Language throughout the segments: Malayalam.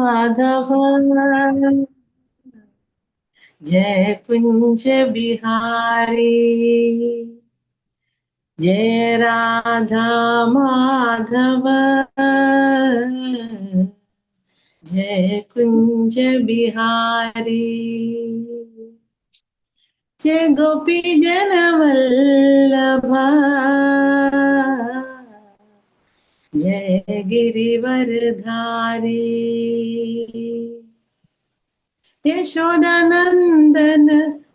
माधव जय कुंज बिहारी जय राधा माधव जय कुंज बिहारी जय गोपी जन वल्लभ जय गिरिवरधारी यशोदानंदन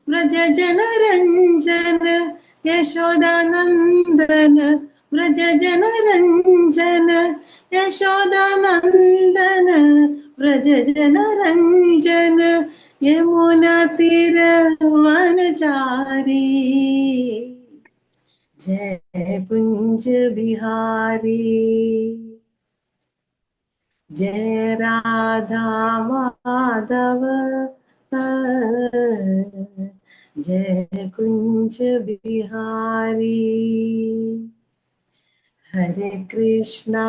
व्रज जन रंजन यशोदानंदन व्रज जन रंजन यशोदानंदन व्रज जन रंजन यमुना तीर वनचारी जय कुंज बिहारी जय राधा माधव जय कुंज बिहारी हरे कृष्णा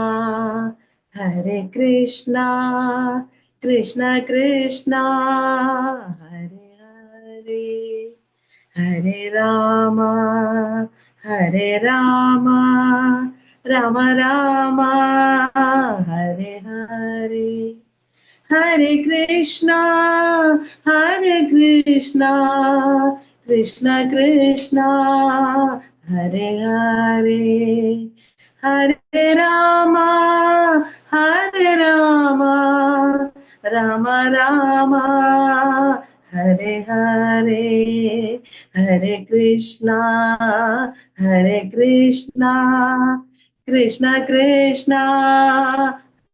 कृष्णा कृष्णा हरे हरे हरे राम राम राम हरे हरे हरे कृष्णा कृष्णा कृष्णा हरे हरे हरे राम राम राम हरे हरे हरे कृष्णा कृष्णा कृष्णा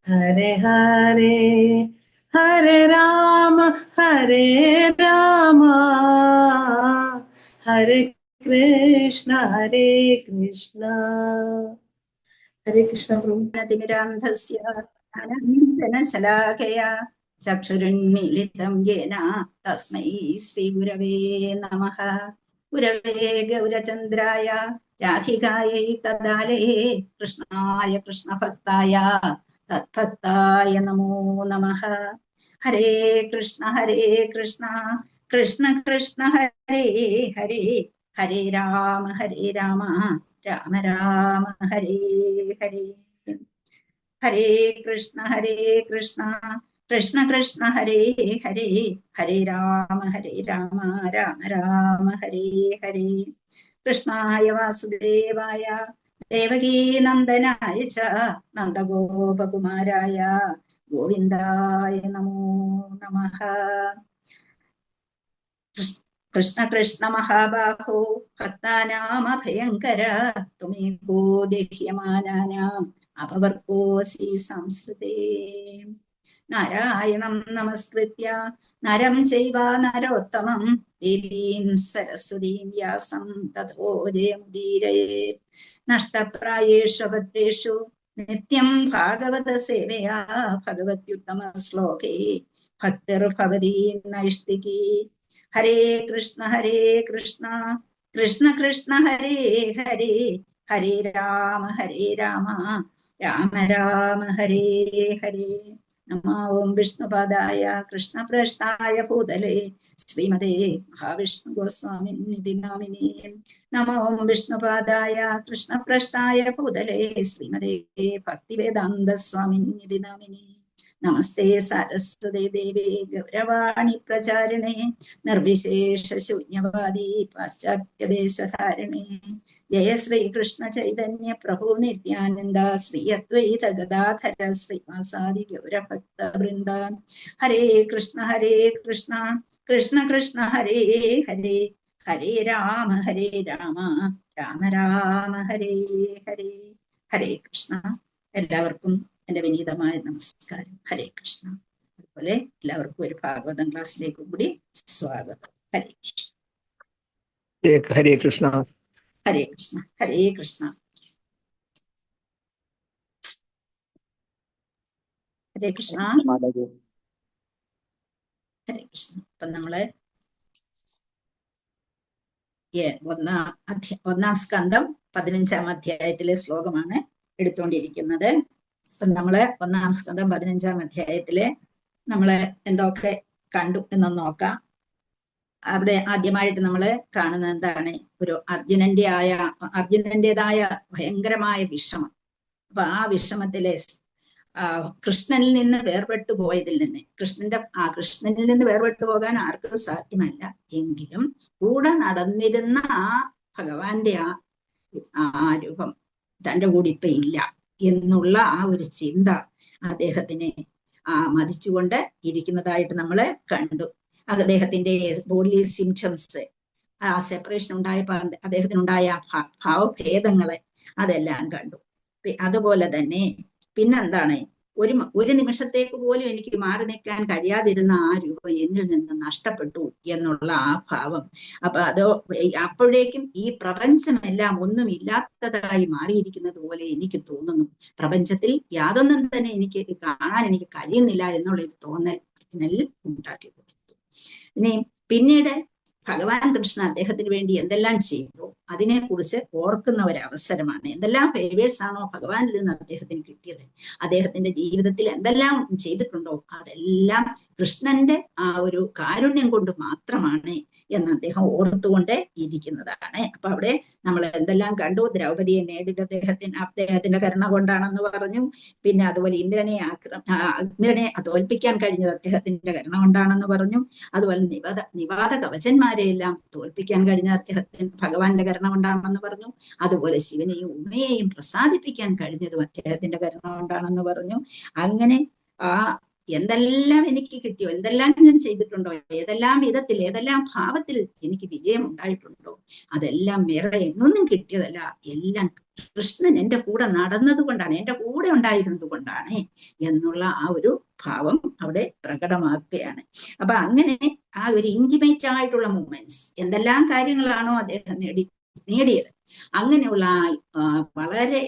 हरे हरे हरे राम हरे कृष्णा हरे कृष्णा प्रभु तिमिरान्धस्य ज्ञानाञ्जनशलाकया चक्षुरुन्मीलितं येन तस्मै श्रीगुरवे नमः। गुरवे गौरचन्द्राय राधिकायै तदालये कृष्णाय कृष्णभक्ताय तद्भक्ताय नमो नमः। हरे कृष्ण कृष्ण कृष्ण हरे हरे हरे राम राम राम हरे हरे। हरे कृष्ण कृष्ण कृष्ण हरे हरे हरे राम राम राम हरे हरे। कृष्णाय वासुदेवाय देवकी नंदनाय च नन्दगोपकुमाराय गोविन्दाय नमो नमः। कृष्ण कृष्ण महाबाहो भक्तानामभयङ्कर त्वमेको देह्यमानानाम् अपवर्गोऽसि संस्कृते। नारायणं नमस्कृत्य नरं चैव नरोत्तमं देवीं सरस्वतीं व्यासं ततो जयमुदीरयेत्। नष्टप्रायेषु भद्रेषु नित्यं भागवत सेवया भगवत्युत्तमश्लोके भक्तिर्भवती नैष्टिकी। हरे कृष्ण कृष्ण कृष्ण हरे हरे हरे राम राम राम हरे हरे। नमो ओं विष्णुपादाय कृष्णप्रेष्ठाय भूतले श्रीमते महाविष्णुगोस्वामिनिधि नामिने। नमो ओं विष्णुपादाय कृष्णप्रेष्ठाय भूतले श्रीमते भक्तिवेदान्तस्वामिनिधि नामिने। नमस्ते सारस्वते देवे गौरवाणी प्रचारिणे निर्विशेष शून्यवादी पाश्चात्य देशधारिणे। जय श्री कृष्ण चैतन्य प्रभु नित्यानंद श्री अद्वैत गदाधर श्रीवासादि गौरभक्त वृंद। हरे कृष्ण कृष्ण कृष्ण हरे हरे हरे राम राम राम हरे हरे। हरे कृष्ण। എല്ലാവർക്കും എന്റെ വിനീതമായ നമസ്കാരം. ഹരേ കൃഷ്ണ. അതുപോലെ എല്ലാവർക്കും ഒരു ഭാഗവതം ക്ലാസ്സിലേക്ക് കൂടി സ്വാഗതം. ഹരേ കൃഷ്ണ. ഹരേ കൃഷ്ണ. ഹരേ കൃഷ്ണ. ഹരേ കൃഷ്ണ. ഹരേ കൃഷ്ണ. ഹരേ കൃഷ്ണ. അപ്പൊ നമ്മള് ഒന്നാം സ്കന്ധം 15-ാം അധ്യായത്തിലെ ശ്ലോകമാണ് എടുത്തുകൊണ്ടിരിക്കുന്നത്. അപ്പൊ നമ്മള് ഒന്നാം സ്കന്ധം 15-ാം അധ്യായത്തിലെ നമ്മള് എന്തൊക്കെ കണ്ടു എന്നൊന്ന് നോക്കാം. അവിടെ ആദ്യമായിട്ട് നമ്മൾ കാണുന്നത് എന്താണ്? ഒരു അർജുനന്റേതായ ഭയങ്കരമായ വിഷമം. അപ്പൊ ആ വിഷമത്തിലെ കൃഷ്ണനിൽ നിന്ന് വേർപെട്ടു പോയതിൽ നിന്ന് കൃഷ്ണനിൽ നിന്ന് വേർപെട്ടു പോകാൻ ആർക്കും സാധ്യമല്ല. എങ്കിലും കൂടെ നടന്നിരുന്ന ആ ഭഗവാന്റെ ആ രൂപം തൻ്റെ കൂടെ ഇപ്പൊ ഇല്ല എന്നുള്ള ആ ഒരു ചിന്ത അദ്ദേഹത്തിനെ മതിച്ചുകൊണ്ട് ഇരിക്കുന്നതായിട്ട് നമ്മൾ കണ്ടു. അദ്ദേഹത്തിന്റെ ബോഡി സിംറ്റംസ്, ആ സെപ്പറേഷൻ ഉണ്ടായപ്പോ അദ്ദേഹത്തിനുണ്ടായ ഭാവഭേദങ്ങളെ അതെല്ലാം കണ്ടു. അതുപോലെ തന്നെ പിന്നെന്താണ്, ഒരു നിമിഷത്തേക്ക് പോലും എനിക്ക് മാറി നിൽക്കാൻ കഴിയാതിരുന്ന ആ രൂപം എന്നിൽ നിന്ന് നഷ്ടപ്പെട്ടു എന്നുള്ള ആ ഭാവം. അപ്പൊ അപ്പോഴേക്കും ഈ പ്രപഞ്ചമെല്ലാം ഒന്നും ഇല്ലാത്തതായി മാറിയിരിക്കുന്നത് പോലെ എനിക്ക് തോന്നുന്നു. പ്രപഞ്ചത്തിൽ യാതൊന്നും തന്നെ എനിക്ക് കാണാൻ എനിക്ക് കഴിയുന്നില്ല എന്നുള്ള ഇത് തോന്നൽ ഉണ്ടാക്കി കൊടുത്തു. പിന്നീട് ഭഗവാൻ കൃഷ്ണ അദ്ദേഹത്തിന് വേണ്ടി എന്തെല്ലാം ചെയ്തു അതിനെക്കുറിച്ച് ഓർക്കുന്ന ഒരവസരമാണ്. എന്തെല്ലാം ഫേവേഴ്സ് ആണോ ഭഗവാനിൽ നിന്ന് അദ്ദേഹത്തിന് കിട്ടിയത്, അദ്ദേഹത്തിന്റെ ജീവിതത്തിൽ എന്തെല്ലാം ചെയ്തിട്ടുണ്ടോ അതെല്ലാം കൃഷ്ണന്റെ ആ ഒരു കാരുണ്യം കൊണ്ട് മാത്രമാണ് എന്ന് അദ്ദേഹം ഓർത്തുകൊണ്ട് ഇരിക്കുന്നതാണ്. അപ്പൊ അവിടെ നമ്മൾ എന്തെല്ലാം കണ്ടു? ദ്രൗപദിയെ നേടിയത് അദ്ദേഹത്തിന്റെ കരുണ കൊണ്ടാണെന്ന് പറഞ്ഞു. പിന്നെ അതുപോലെ ഇന്ദ്രനെ തോൽപ്പിക്കാൻ കഴിഞ്ഞത് അദ്ദേഹത്തിന്റെ കരുണ കൊണ്ടാണെന്ന് പറഞ്ഞു. അതുപോലെ നിവാത കവചന്മാരെയെല്ലാം തോൽപ്പിക്കാൻ കഴിഞ്ഞ ഭഗവാന്റെ കരുണ കൊണ്ടാണെന്ന് പറഞ്ഞു. അതുപോലെ ശിവനെയും ഉമയെയും പ്രസാദിപ്പിക്കാൻ കഴിഞ്ഞതും അദ്ദേഹത്തിന്റെ കരുണ കൊണ്ടാണെന്ന് പറഞ്ഞു. അങ്ങനെ എന്തെല്ലാം എനിക്ക് കിട്ടിയോ, എന്തെല്ലാം ഞാൻ ചെയ്തിട്ടുണ്ടോ, ഏതെല്ലാം വിധത്തിൽ ഏതെല്ലാം ഭാവത്തിൽ എനിക്ക് വിജയം ഉണ്ടായിട്ടുണ്ടോ അതെല്ലാം വേറെ എങ്ങൊന്നും കിട്ടിയതല്ല, എല്ലാം കൃഷ്ണൻ എൻ്റെ കൂടെ നടന്നത് കൊണ്ടാണ്, എൻ്റെ കൂടെ ഉണ്ടായിരുന്നത് കൊണ്ടാണ് എന്നുള്ള ആ ഒരു ഭാവം അവിടെ പ്രകടമാക്കുകയാണ്. അപ്പൊ അങ്ങനെ ആ ഒരു ഇന്റിമേറ്റ് ആയിട്ടുള്ള മൂമെന്റ്സ്, എന്തെല്ലാം കാര്യങ്ങളാണോ അദ്ദേഹം നേടിയത് അങ്ങനെയുള്ള വളരെ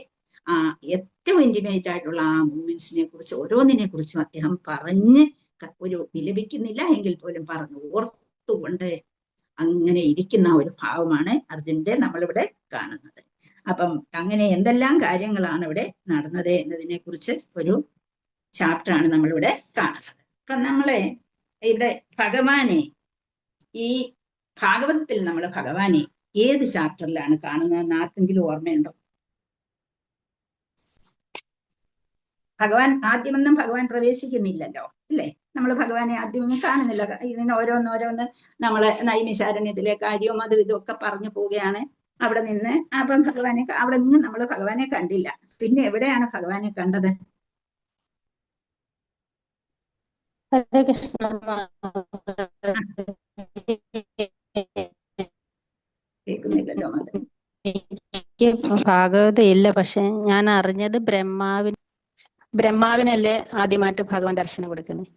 ഏറ്റവും ഇന്റിമേറ്റ് ആയിട്ടുള്ള ആ മൂമെന്റ്സിനെ കുറിച്ച് ഓരോന്നിനെ കുറിച്ചും അദ്ദേഹം പറഞ്ഞ് ഒരു വിലപിക്കുന്നില്ല എങ്കിൽ പോലും പറഞ്ഞു ഓർത്തുകൊണ്ട് അങ്ങനെ ഇരിക്കുന്ന ഒരു ഭാവമാണ് അർജുനന്റെ നമ്മളിവിടെ കാണുന്നത്. അപ്പം അങ്ങനെ എന്തെല്ലാം കാര്യങ്ങളാണ് ഇവിടെ നടന്നത് എന്നതിനെ കുറിച്ച് ഒരു ചാപ്റ്ററാണ് നമ്മളിവിടെ കാണുന്നത്. അപ്പൊ നമ്മളെ ഇവിടെ ഭഗവാനെ, ഈ ഭാഗവതത്തിൽ നമ്മൾ ഭഗവാനെ ഏത് ചാപ്റ്ററിലാണ് കാണുന്നതെന്ന് ആർക്കെങ്കിലും ഓർമ്മയുണ്ടോ? ആദ്യമൊന്നും ഭഗവാൻ പ്രവേശിക്കുന്നില്ലല്ലോ, അല്ലേ? നമ്മൾ ഭഗവാനെ ആദ്യമൊന്നും കാണുന്നില്ല. ഇതിന് ഓരോന്നോരോന്ന് നമ്മള് നൈമിശാരണ്യത്തിലെ കാര്യവും അതും ഇതൊക്കെ പറഞ്ഞു പോവുകയാണ്. അവിടെ നിന്ന് അപ്പം അവിടെ നിന്ന് നമ്മൾ ഭഗവാനെ കണ്ടില്ല. പിന്നെ എവിടെയാണ് ഭഗവാനെ കണ്ടത്? ഹരേ കൃഷ്ണ. കേൾക്കുന്നില്ലല്ലോ അത്. എനിക്ക് ഭാഗവതം ഇല്ല, പക്ഷെ ഞാൻ അറിഞ്ഞത് ബ്രഹ്മാവിനല്ലേ ആദ്യമായിട്ട് ഭഗവാൻ ദർശനം കൊടുക്കുന്നത്.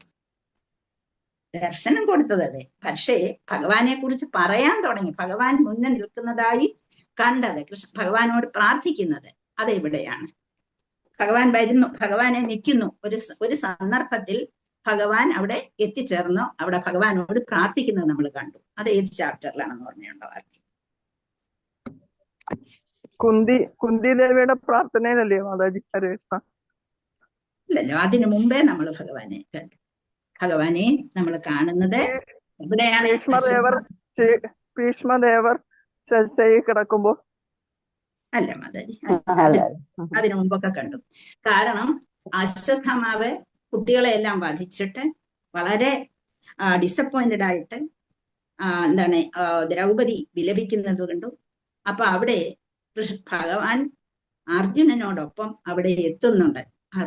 ദർശനം കൊടുത്തത് അതെ, പക്ഷേ ഭഗവാനെ കുറിച്ച് പറയാൻ തുടങ്ങി, ഭഗവാൻ മുന്നേ നിൽക്കുന്നതായി കണ്ടത്, ഭഗവാനോട് പ്രാർത്ഥിക്കുന്നത് അതെവിടെയാണ്? ഭഗവാൻ വരുന്നു, ഭഗവാനെ നിൽക്കുന്നു. ഒരു സന്ദർഭത്തിൽ ഭഗവാൻ അവിടെ എത്തിച്ചേർന്നു, അവിടെ ഭഗവാനോട് പ്രാർത്ഥിക്കുന്നത് നമ്മൾ കണ്ടു. അത് ഏത് ചാപ്റ്ററിലാണെന്ന് ഓർമ്മയുണ്ടോ ആർക്ക്? കുന്തി ദേവിയുടെ പ്രാർത്ഥനയിലല്ലേ മാതാജി? ഹരേ കൃഷ്ണ. ഇല്ലല്ലോ, അതിനു മുമ്പേ നമ്മൾ ഭഗവാനെ കണ്ടു. ഭഗവാനെ നമ്മൾ കാണുന്നത് എവിടെയാണ്? ഭീഷ്മദേവർ ചർച്ചയിൽ കിടക്കുമ്പോ അല്ല മാതാജി, അതിനു മുമ്പൊക്കെ കണ്ടു. കാരണം അശ്വത്ഥമാവ് കുട്ടികളെ എല്ലാം വധിച്ചിട്ട് വളരെ ഡിസപ്പോയിന്റഡ് ആയിട്ട് എന്താണ് ദ്രൗപദി വിലപിക്കുന്നത് കണ്ടു. അപ്പൊ അവിടെ ഭഗവാൻ അർജുനനോടൊപ്പം അവിടെ എത്തുന്നുണ്ട്.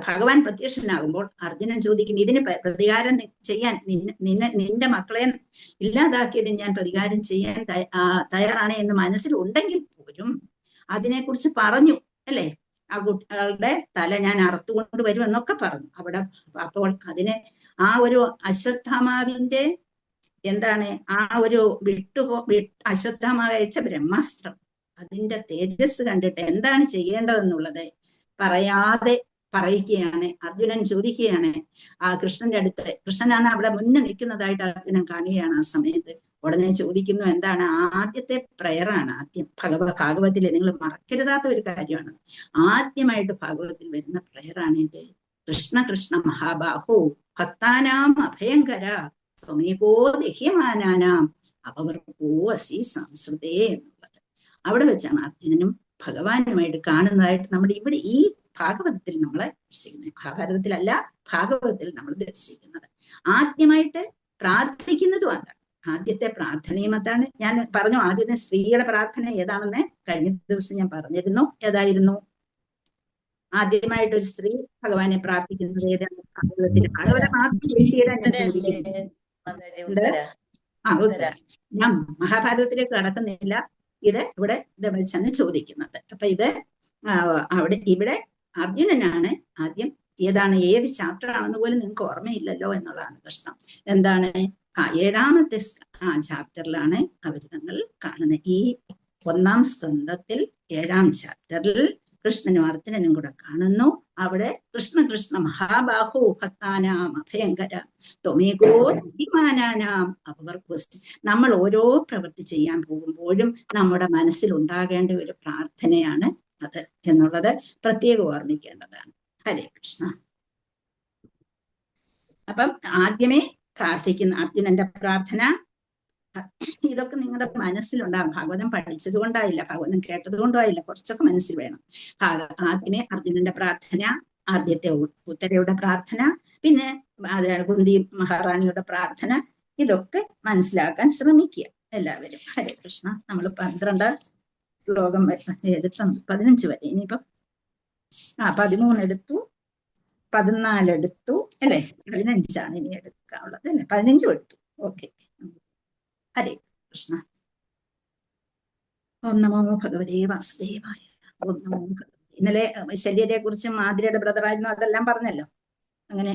ഭഗവാൻ പ്രത്യക്ഷനാകുമ്പോൾ അർജുനൻ ചോദിക്കുന്നു, ഇതിന് പ്രതികാരം ചെയ്യാൻ നിന്റെ മക്കളെ ഇല്ലാതാക്കിയതിന് ഞാൻ പ്രതികാരം ചെയ്യാൻ തയ്യാറാണ് എന്ന് മനസ്സിലുണ്ടെങ്കിൽ പോലും അതിനെക്കുറിച്ച് പറഞ്ഞു, അല്ലേ? ആ കുട്ടികളുടെ തല ഞാൻ അറുത്തുകൊണ്ട് വരും എന്നൊക്കെ പറഞ്ഞു അവിടെ. അപ്പോൾ അതിന് ആ ഒരു അശ്വത്ഥാമാവിന്റെ എന്താണ് ആ ഒരു അശ്വത്ഥാമാവ് അയച്ച ബ്രഹ്മാസ്ത്രം, അതിന്റെ തേജസ് കണ്ടിട്ട് എന്താണ് ചെയ്യേണ്ടതെന്നുള്ളത് പറയാതെ പറയിക്കുകയാണ്. അർജുനൻ ചോദിക്കുകയാണ് ആ കൃഷ്ണന്റെ അടുത്ത്, കൃഷ്ണനാണ് അവിടെ മുന്നേ നിൽക്കുന്നതായിട്ട് അർജുനൻ കാണുകയാണ്. ആ സമയത്ത് ഉടനെ ചോദിക്കുന്നു, എന്താണ്? ആദ്യത്തെ പ്രയറാണ് ആദ്യം ഭാഗവതത്തിൽ, നിങ്ങൾ മറക്കരുതാത്ത ഒരു കാര്യമാണ്. ആദ്യമായിട്ട് ഭാഗവതത്തിൽ വരുന്ന പ്രയറാണ് ഇത്. കൃഷ്ണ കൃഷ്ണ മഹാബാഹോ ഭക്താനാം അഭയങ്കര ത്വമേകോ ദഹ്യമാനാനാം അപവർഗോ അസി സംസ്കൃതേ എന്നുള്ളത്. അവിടെ വെച്ചാണ് അർജുനനും ഭഗവാനുമായിട്ട് കാണുന്നതായിട്ട് നമ്മുടെ ഇവിടെ ഈ ഭാഗവതത്തിൽ നമ്മൾ ദർശിക്കുന്നത്. മഹാഭാരതത്തിലല്ല, ഭാഗവതത്തിൽ നമ്മൾ ദർശിക്കുന്നത്. ആദ്യമായിട്ട് പ്രാർത്ഥിക്കുന്നതും അതാണ്. ആദ്യത്തെ പ്രാർത്ഥനയും അതാണ്. ഞാൻ പറഞ്ഞു ആദ്യത്തെ സ്ത്രീയുടെ പ്രാർത്ഥന ഏതാണെന്ന് കഴിഞ്ഞ ദിവസം ഞാൻ പറഞ്ഞിരുന്നു. ഏതായിരുന്നു ആദ്യമായിട്ട് ഒരു സ്ത്രീ ഭഗവാനെ പ്രാർത്ഥിക്കുന്നത്? ഏതാണ് ഭാഗവതത്തിൽ? ഭാഗവതം ആദ്യം ദേശീയത ഞാൻ ചോദിക്കുന്നു. ഉത്തര. ഞാൻ മഹാഭാരതത്തിലേക്ക് കടക്കുന്നില്ല. ഇത് ഇവിടെ ഇത് വെച്ചാണ് ചോദിക്കുന്നത്. അപ്പൊ ഇത് ഇവിടെ അർജുനനാണ് ആദ്യം. ഏതാണ്, ഏത് ചാപ്റ്റർ ആണെന്ന് പോലും നിങ്ങൾക്ക് ഓർമ്മയില്ലല്ലോ എന്നുള്ളതാണ് പ്രശ്നം. എന്താണ്, 7ാമത്തെ ചാപ്റ്ററിലാണ് അവർ തങ്ങൾ കാണുന്നത്. ഈ 1ാം സ്കന്ധത്തിൽ 7ാം ചാപ്റ്ററിൽ കൃഷ്ണനും അർജുനനും കൂടെ കാണുന്നു. അവിടെ കൃഷ്ണ മഹാബാഹോ ഭക്താനാം അഭയങ്കര ത്വമേകോ ദീമാനാനാം അപവർഗോസ്തി. നമ്മൾ ഓരോ പ്രവൃത്തി ചെയ്യാൻ പോകുമ്പോഴും നമ്മുടെ മനസ്സിൽ ഉണ്ടാകേണ്ട ഒരു പ്രാർത്ഥനയാണ് അത് എന്നുള്ളത് പ്രത്യേകം ഓർമ്മിക്കേണ്ടതാണ്. ഹരേ കൃഷ്ണ. അപ്പം ആദ്യമേ പ്രാർത്ഥിക്കുന്ന അർജുനന്റെ പ്രാർത്ഥന, ഇതൊക്കെ നിങ്ങളുടെ മനസ്സിലുണ്ടാകും. ഭാഗവതം പഠിച്ചത് കൊണ്ടായില്ല, ഭാഗവതം കേട്ടത് കൊണ്ടായില്ല, കുറച്ചൊക്കെ മനസ്സിൽ വേണം. ആദ്യമേ അർജുനന്റെ പ്രാർത്ഥന, ആദ്യത്തെ ഉത്തരയുടെ പ്രാർത്ഥന, പിന്നെ കുന്തി മഹാറാണിയുടെ പ്രാർത്ഥന, ഇതൊക്കെ മനസ്സിലാക്കാൻ ശ്രമിക്കുക എല്ലാവരും. ഹരേ കൃഷ്ണ. നമ്മൾ 12 ശ്ലോകം എടുത്തു, 15 വരെ. ഇനിയിപ്പം 13 എടുത്തു, 14 എടുത്തു അല്ലെ, 15 ഇനി എടുക്കാനുള്ളത് അല്ലെ, 15 എടുത്തു. ഓക്കെ. ഹരേ കൃഷ്ണ. ഓം നമോ ഭഗവതേ വാസുദേവായ. ഓം നമോ ഭഗവതി. ഇന്നലെ ശല്യരെ കുറിച്ചും മാതിരയുടെ ബ്രദറായിരുന്നു, അതെല്ലാം പറഞ്ഞല്ലോ. അങ്ങനെ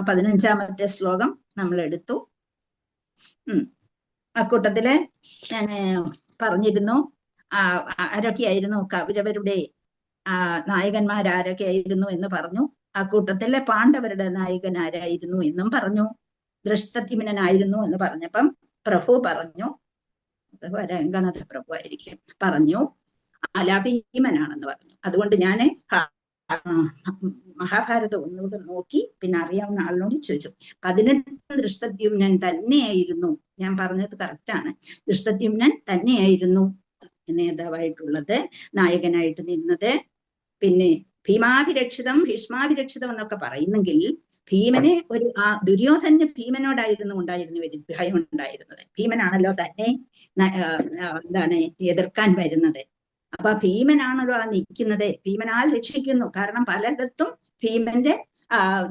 15ാമത്തെ ശ്ലോകം നമ്മൾ എടുത്തു. അക്കൂട്ടത്തില് ഞാൻ പറഞ്ഞിരുന്നു ആരൊക്കെയായിരുന്നു കൗരവരുടെ നായകന്മാരാരൊക്കെയായിരുന്നു എന്ന് പറഞ്ഞു. അക്കൂട്ടത്തിലെ പാണ്ഡവരുടെ നായകൻ ആരായിരുന്നു എന്നും പറഞ്ഞു. ദൃഷ്ടദ്യുമ്നനായിരുന്നു എന്ന് പറഞ്ഞപ്പം പ്രഭു പറഞ്ഞു, പ്രഭു രംഗനാഥ പ്രഭു ആയിരിക്കും, പറഞ്ഞു ഭീമനാണെന്ന് പറഞ്ഞു. അതുകൊണ്ട് ഞാൻ മഹാഭാരതം ഒന്നുകൂടെ നോക്കി പിന്നെ അറിയാവുന്ന ആളിനോട് ചോദിച്ചു. 18 ദൃഷ്ടദ്യുമ്നൻ തന്നെയായിരുന്നു, ഞാൻ പറഞ്ഞത് കറക്റ്റാണ്, ദൃഷ്ടദ്യുമ്നൻ തന്നെയായിരുന്നു നേതാവായിട്ടുള്ളത്, നായകനായിട്ട് നിന്നത്. പിന്നെ ഭീമാഭിരക്ഷിതം ഭീഷ്മാഭിരക്ഷിതം എന്നൊക്കെ പറയുന്നെങ്കിൽ ഭീമനെ ദുര്യോധന ഭീമനോടായിരുന്നു ഉണ്ടായിരുന്ന ഒരു ഭയം ഉണ്ടായിരുന്നത്. ഭീമനാണല്ലോ തന്നെ എതിർക്കാൻ വരുന്നത്. അപ്പൊ ഭീമനാണല്ലോ നിൽക്കുന്നത്, ഭീമനാൽ രക്ഷിക്കുന്നു. കാരണം പലയിടത്തും ഭീമന്റെ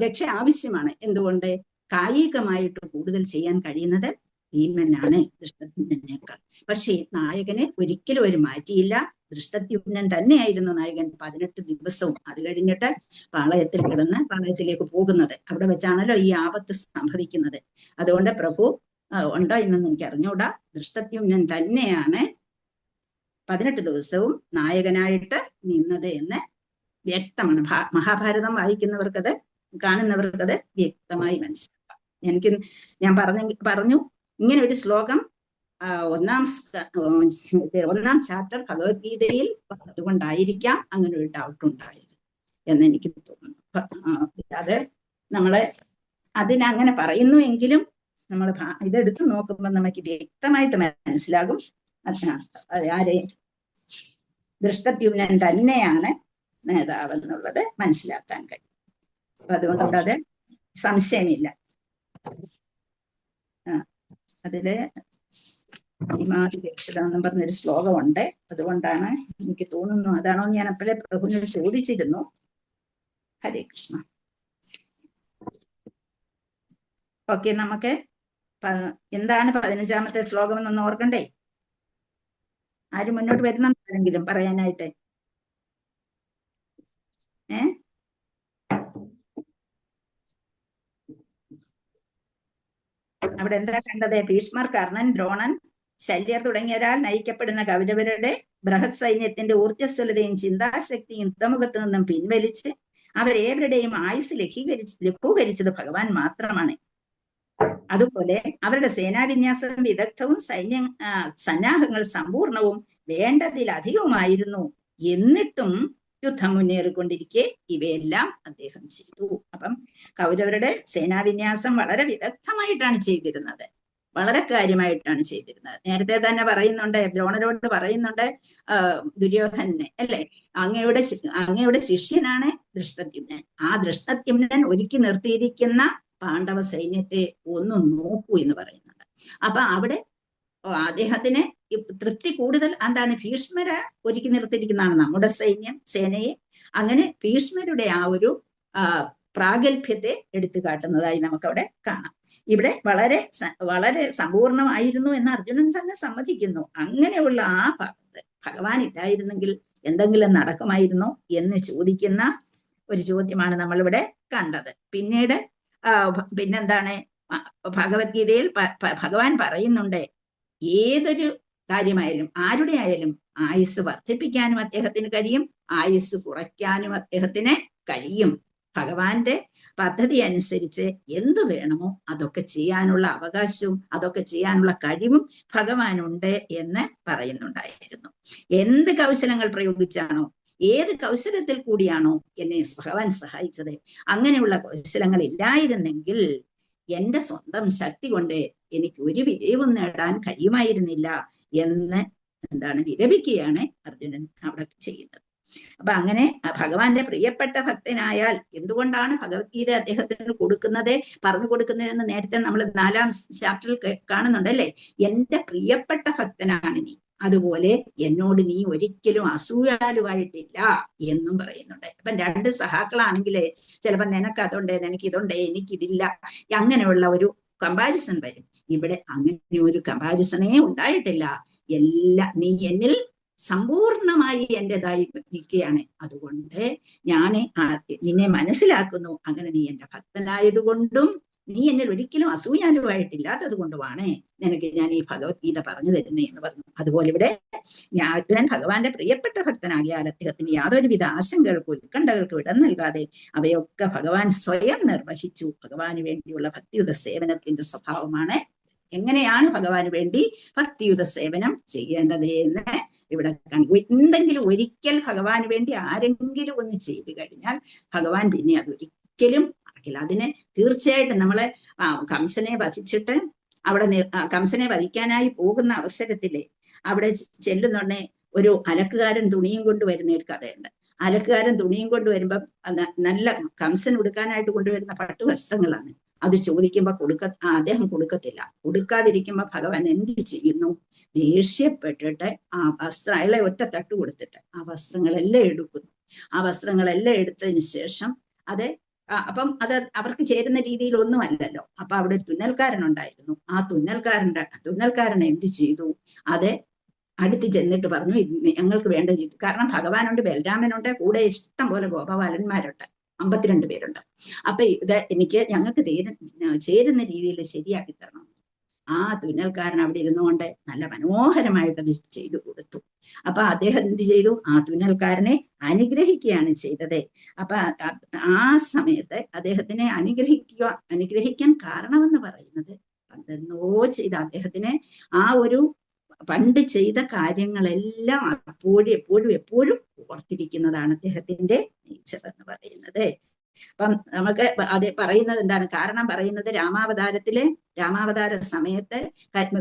രക്ഷ ആവശ്യമാണ്. എന്തുകൊണ്ട്? കായികമായിട്ട് കൂടുതൽ ചെയ്യാൻ കഴിയുന്നത് ഭീമനാണ് ദൃഷ്ടദ്യുമ്നേക്കാൾ. പക്ഷേ നായകനെ ഒരിക്കലും ഒരു മാറ്റിയില്ല. ദൃഷ്ടദ്യുമ്നൻ തന്നെയായിരുന്നു നായകൻ 18 ദിവസവും. അത് കഴിഞ്ഞിട്ട് പാളയത്തിൽ കിടന്ന് പാളയത്തിലേക്ക് പോകുന്നത്. അവിടെ വെച്ചാണല്ലോ ഈ ആപത്ത് സംഭവിക്കുന്നത്. അതുകൊണ്ട് പ്രഭു ഉണ്ടോ എന്നൊന്നും എനിക്ക് അറിഞ്ഞൂടാ. ദൃഷ്ടദ്യുമ്നൻ തന്നെയാണ് 18 ദിവസവും നായകനായിട്ട് നിന്നത് എന്ന് വ്യക്തമാണ്. മഹാഭാരതം വായിക്കുന്നവർക്കത്, കാണുന്നവർക്കത് വ്യക്തമായി മനസ്സിലാക്കാം. ഞാൻ പറഞ്ഞു ഇങ്ങനെ ഒരു ശ്ലോകം 1ാം ചാപ്റ്റർ ഭഗവത്ഗീതയിൽ അതുകൊണ്ടായിരിക്കാം അങ്ങനെ ഒരു ഡൗട്ട് ഉണ്ടായത് എന്ന് എനിക്ക് തോന്നുന്നു. അത് നമ്മള് അതിനങ്ങനെ പറയുന്നു എങ്കിലും നമ്മൾ ഇതെടുത്ത് നോക്കുമ്പോൾ നമുക്ക് വ്യക്തമായിട്ട് മനസ്സിലാകും ആരെ ദൃഷ്ടദ്യുമ്നൻ തന്നെയാണ് നേതാവെന്നുള്ളത് മനസ്സിലാക്കാൻ കഴിയും. അപ്പൊ അതുകൊണ്ട് അത് സംശയമില്ല. അതില് ഭീമാതിരക്ഷിതം എന്നും പറഞ്ഞൊരു ശ്ലോകമുണ്ട്. അതുകൊണ്ടാണ് എനിക്ക് തോന്നുന്നു അതാണോ ഞാൻ അപ്പോഴേ പ്രഭുവിനോട് ചോദിച്ചിരുന്നു. ഹരേ കൃഷ്ണ. ഓക്കെ, നമുക്ക് എന്താണ് 15ാമത്തെ ശ്ലോകം എന്നൊന്ന് ഓർക്കണ്ടേ? ആരും മുന്നോട്ട് വരുന്നുണ്ടെങ്കിലും പറയാനായിട്ട്? അവിടെ എന്താ കണ്ടത്? ഭീഷ്മർ, കർണൻ, ദ്രോണൻ, ശല്യർ തുടങ്ങിയവരാൽ നയിക്കപ്പെടുന്ന കൗരവരുടെ ബൃഹത് സൈന്യത്തിന്റെ ഊർജ്ജസ്വലതയും ചിന്താശക്തിയും യുദ്ധമുഖത്ത് നിന്നും പിൻവലിച്ച് അവരേവരുടെയും ആയുസ് ലഘൂകരിച്ചത് ഭഗവാൻ മാത്രമാണ്. അതുപോലെ അവരുടെ സേനാവിന്യാസം വിദഗ്ധവും സന്നാഹങ്ങൾ സമ്പൂർണവും വേണ്ടതിലധികവുമായിരുന്നു. എന്നിട്ടും യുദ്ധം മുന്നേറിക്കൊണ്ടിരിക്കെ ഇവയെല്ലാം അദ്ദേഹം ചെയ്തു. അപ്പം കൗരവരുടെ സേനാവിന്യാസം വളരെ വിദഗ്ധമായിട്ടാണ് ചെയ്തിരുന്നത്, വളരെ കാര്യമായിട്ടാണ് ചെയ്തിരുന്നത്. നേരത്തെ തന്നെ പറയുന്നുണ്ട്, ദ്രോണരോട് പറയുന്നുണ്ട് ദുര്യോധനനെ, അല്ലെ, അങ്ങയുടെ ശിഷ്യനാണ് ദൃഷ്ടദ്യുമ്നൻ. ആ ദൃഷ്ടദ്യുമ്നൻ ഒരുക്കി നിർത്തിയിരിക്കുന്ന പാണ്ഡവ സൈന്യത്തെ ഒന്ന് നോക്കൂ എന്ന് പറയുന്നുണ്ട്. അപ്പൊ അവിടെ അദ്ദേഹത്തിന് തൃപ്തി കൂടുതൽ എന്താണ്, ഭീഷ്മര ഒരുക്കി നിർത്തിയിരിക്കുന്നതാണ് നമ്മുടെ സേനയെ. അങ്ങനെ ഭീഷ്മരുടെ ആ ഒരു പ്രാഗൽഭ്യത്തെ എടുത്തു കാട്ടുന്നതായി നമുക്കവിടെ കാണാം. ഇവിടെ വളരെ വളരെ സമ്പൂർണമായിരുന്നു എന്ന് അർജുനൻ തന്നെ സമ്മതിക്കുന്നു. അങ്ങനെയുള്ള ആ ഭാഗത്ത് ഭഗവാൻ ഇല്ലായിരുന്നെങ്കിൽ എന്തെങ്കിലും നടക്കുമായിരുന്നോ എന്ന് ചോദിക്കുന്ന ഒരു ചോദ്യമാണ് നമ്മളിവിടെ കണ്ടത്. പിന്നെന്താണ്, ഭഗവത്ഗീതയിൽ ഭഗവാൻ പറയുന്നുണ്ട്, ഏതൊരു കാര്യമായാലും ആരുടെ ആയാലും ആയുസ് വർദ്ധിപ്പിക്കാനും അദ്ദേഹത്തിന് കഴിയും, ആയുസ് കുറയ്ക്കാനും അദ്ദേഹത്തിന് കഴിയും. ഭഗവാന്റെ പദ്ധതി അനുസരിച്ച് എന്തു വേണമോ അതൊക്കെ ചെയ്യാനുള്ള അവകാശവും അതൊക്കെ ചെയ്യാനുള്ള കഴിവും ഭഗവാനുണ്ട് എന്ന് പറയുന്നുണ്ടായിരുന്നു. എന്ത് കൗശലങ്ങൾ പ്രയോഗിച്ചാണോ, ഏത് കൗശലത്തിൽ കൂടിയാണോ എന്നെ ഭഗവാൻ സഹായിച്ചത്, അങ്ങനെയുള്ള കൗശലങ്ങൾ ഇല്ലായിരുന്നെങ്കിൽ എന്റെ സ്വന്തം ശക്തി കൊണ്ട് എനിക്ക് ഒരു വിജയവും നേടാൻ കഴിയുമായിരുന്നില്ല എന്ന് വിലപിക്കുകയാണ് അർജുനൻ അവിടെ ചെയ്യുന്നത്. അപ്പൊ അങ്ങനെ ഭഗവാന്റെ പ്രിയപ്പെട്ട ഭക്തനായാൽ എന്തുകൊണ്ടാണ് ഭഗവത്ഗീത അദ്ദേഹത്തിന് പറഞ്ഞു കൊടുക്കുന്നതെന്ന് നേരത്തെ നമ്മൾ 4-ാം ചാപ്റ്ററിൽ കാണുന്നുണ്ട്, അല്ലെ. എന്റെ പ്രിയപ്പെട്ട ഭക്തനാണ് നീ, അതുപോലെ എന്നോട് നീ ഒരിക്കലും അസൂയാലുവായിട്ടില്ല എന്നും പറയുന്നുണ്ട്. അപ്പൊ 2 സഹാക്കളാണെങ്കിൽ ചിലപ്പോ നിനക്ക് അതുണ്ട്, നിനക്കിതുണ്ട്, എനിക്കിതില്ല, അങ്ങനെയുള്ള ഒരു കമ്പാരിസൺ വരും. ഇവിടെ അങ്ങനെ ഒരു കമ്പാരിസണേ ഉണ്ടായിട്ടില്ല. നീ എന്നിൽ സമ്പൂർണമായി എന്റേതായി നിൽക്കുകയാണ്. അതുകൊണ്ട് ഞാൻ നിന്നെ മനസ്സിലാക്കുന്നു. അങ്ങനെ നീ എന്റെ ഭക്തനായതുകൊണ്ടും നീ എന്നിൽ ഒരിക്കലും അസൂയാലുവായിട്ടില്ലാത്തത് കൊണ്ടുമാണ് നിനക്ക് ഞാൻ ഈ ഭഗവത്ഗീത പറഞ്ഞു തരുന്നേ എന്ന് പറഞ്ഞു. അതുപോലെ ഇവിടെ അർജുനൻ ഭഗവാന്റെ പ്രിയപ്പെട്ട ഭക്തനാകിയാൽ അദ്ദേഹത്തിന് യാതൊരുവിധ ആശങ്കകൾക്കും ഉത്കണ്ഠകൾക്കും ഇടം നൽകാതെ അവയൊക്കെ ഭഗവാൻ സ്വയം നിർവഹിച്ചു. ഭഗവാന് വേണ്ടിയുള്ള ഭക്തിയുത സേവനത്തിന്റെ സ്വഭാവമാണ്. എങ്ങനെയാണ് ഭഗവാന് വേണ്ടി ഭക്തിയുത സേവനം ചെയ്യേണ്ടത് എന്ന് ഇവിടെ കണ്ടു. എന്തെങ്കിലും ഒരിക്കൽ ഭഗവാന് വേണ്ടി ആരെങ്കിലും ഒന്ന് ചെയ്തു കഴിഞ്ഞാൽ ഭഗവാൻ പിന്നെ അതൊരിക്കലും മറക്കില്ല. അതിന് തീർച്ചയായിട്ടും നമ്മളെ കംസനെ വധിച്ചിട്ട് അവിടെ കംസനെ വധിക്കാനായി പോകുന്ന അവസരത്തില് അവിടെ ചെല്ലുന്നുണ്ടെ ഒരു അലക്കുകാരൻ തുണിയും കൊണ്ട് വരുന്ന ഒരു കഥയുണ്ട്. അലക്കുകാരൻ തുണിയും കൊണ്ടുവരുമ്പം നല്ല കംസൻ ഉടുക്കാനായിട്ട് കൊണ്ടുവരുന്ന പട്ടുവസ്ത്രങ്ങളാണ്. അത് ചോദിക്കുമ്പോ അദ്ദേഹം കൊടുക്കത്തില്ല. കൊടുക്കാതിരിക്കുമ്പോ ഭഗവാൻ എന്ത് ചെയ്യുന്നു, ദേഷ്യപ്പെട്ടിട്ട് ആ വസ്ത്രം അയാളെ ഒറ്റ തട്ട് കൊടുത്തിട്ട് ആ വസ്ത്രങ്ങളെല്ലാം എടുക്കുന്നു. ആ വസ്ത്രങ്ങളെല്ലാം എടുത്തതിന് ശേഷം അപ്പം അത് അവർക്ക് ചേരുന്ന രീതിയിൽ ഒന്നും അല്ലല്ലോ. അപ്പൊ അവിടെ തുന്നൽക്കാരൻ ഉണ്ടായിരുന്നു. ആ തുന്നൽക്കാരൻ എന്ത് ചെയ്തു, അത് അടുത്ത് ചെന്നിട്ട് പറഞ്ഞു, ഞങ്ങൾക്ക് വേണ്ട ചെയ്തു. കാരണം ഭഗവാനുണ്ട്, ബലരാമനുണ്ട്, കൂടെ ഇഷ്ടം പോലെ ഗോപബാലന്മാരുണ്ട്, 52 പേരുണ്ട്. അപ്പൊ ഞങ്ങൾക്ക് ചേരുന്ന രീതിയിൽ ശരിയാക്കി തരണം. ആ തുന്നൽക്കാരൻ അവിടെ ഇരുന്നുകൊണ്ട് നല്ല മനോഹരമായിട്ട് അത് ചെയ്തു കൊടുത്തു. അപ്പൊ അദ്ദേഹം എന്ത് ചെയ്തു, ആ തുന്നൽക്കാരനെ അനുഗ്രഹിക്കുകയാണ് ചെയ്തത്. അപ്പൊ ആ സമയത്ത് അദ്ദേഹത്തിനെ അനുഗ്രഹിക്കാൻ കാരണമെന്ന് പറയുന്നത് പണ്ടെന്നോ ചെയ്ത അദ്ദേഹത്തിന് ആ ഒരു പണ്ട് ചെയ്ത കാര്യങ്ങളെല്ലാം എപ്പോഴും ഓർത്തിരിക്കുന്നതാണ് അദ്ദേഹത്തിന്റെ നേച്ചർ എന്ന് പറയുന്നത്. അപ്പം നമുക്ക് അത് പറയുന്നത് എന്താണ്, കാരണം പറയുന്നത് രാമാവതാര സമയത്ത്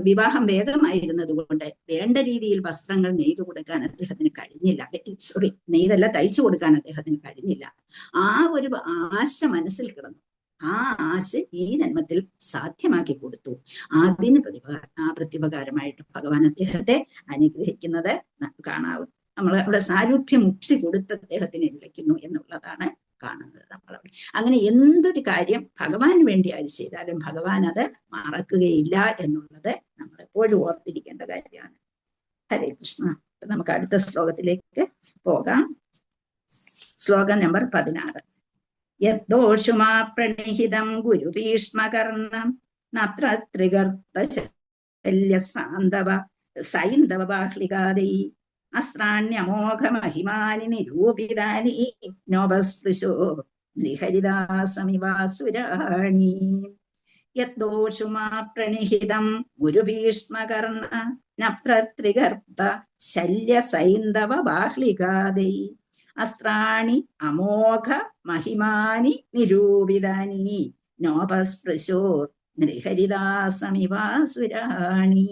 വിവാഹം വേഗമായിരുന്നത് കൊണ്ട് വേണ്ട രീതിയിൽ വസ്ത്രങ്ങൾ നെയ്തു കൊടുക്കാൻ അദ്ദേഹത്തിന് കഴിഞ്ഞില്ല. തയ്ച്ചു കൊടുക്കാൻ അദ്ദേഹത്തിന് കഴിഞ്ഞില്ല. ആ ഒരു ആശ മനസ്സിൽ കിടന്നു. ആ ആശ ഈ ജന്മത്തിൽ സാധ്യമാക്കി കൊടുത്തു. അതിന് പ്രത്യുപകാരമായിട്ട് ഭഗവാൻ അദ്ദേഹത്തെ അനുഗ്രഹിക്കുന്നത് കാണാവും. നമ്മൾ അവിടെ സാരൂപ്യം മുക്തി കൊടുത്ത് അദ്ദേഹത്തിന് വിളിക്കുന്നു എന്നുള്ളതാണ് കാണുന്നത് നമ്മളവിടെ. അങ്ങനെ എന്തൊരു കാര്യം ഭഗവാന് വേണ്ടി ആര് ചെയ്താലും ഭഗവാൻ അത് മറക്കുകയില്ല എന്നുള്ളത് നമ്മൾ എപ്പോഴും ഓർത്തിരിക്കേണ്ട കാര്യമാണ്. ഹരേ കൃഷ്ണ. നമുക്ക് അടുത്ത ശ്ലോകത്തിലേക്ക് പോകാം. ശ്ലോകം നമ്പർ 16. യദ്ദോഷുമാ പ്രണിഹിതം ഗുരുഭീഷ്മകർണം നത്ര ത്രിഗർത്ത സൈന്ധവ ബാഹ്ലികാദൈ അസ്ത്രാണ്യമോഘ മഹിമാനി നിരൂപിതാനി നോപസ്പൃശോ ശ്രീഹരിദാസമിവാസുരാണി. യദ്ദോഷുമാ പ്രണിഹിതം ഗുരുഭീഷ്മകർണ നത്ര ത്രിഗർത്ത ശല്യ സൈന്ധവ ബാഹ്ലികാദൈ അസ്ത്രാണി അമോഘ മഹിമാനി നിരൂപിതാനി നോപസ്പൃശോർ നൃഹരിദാസമിവാസുരാണി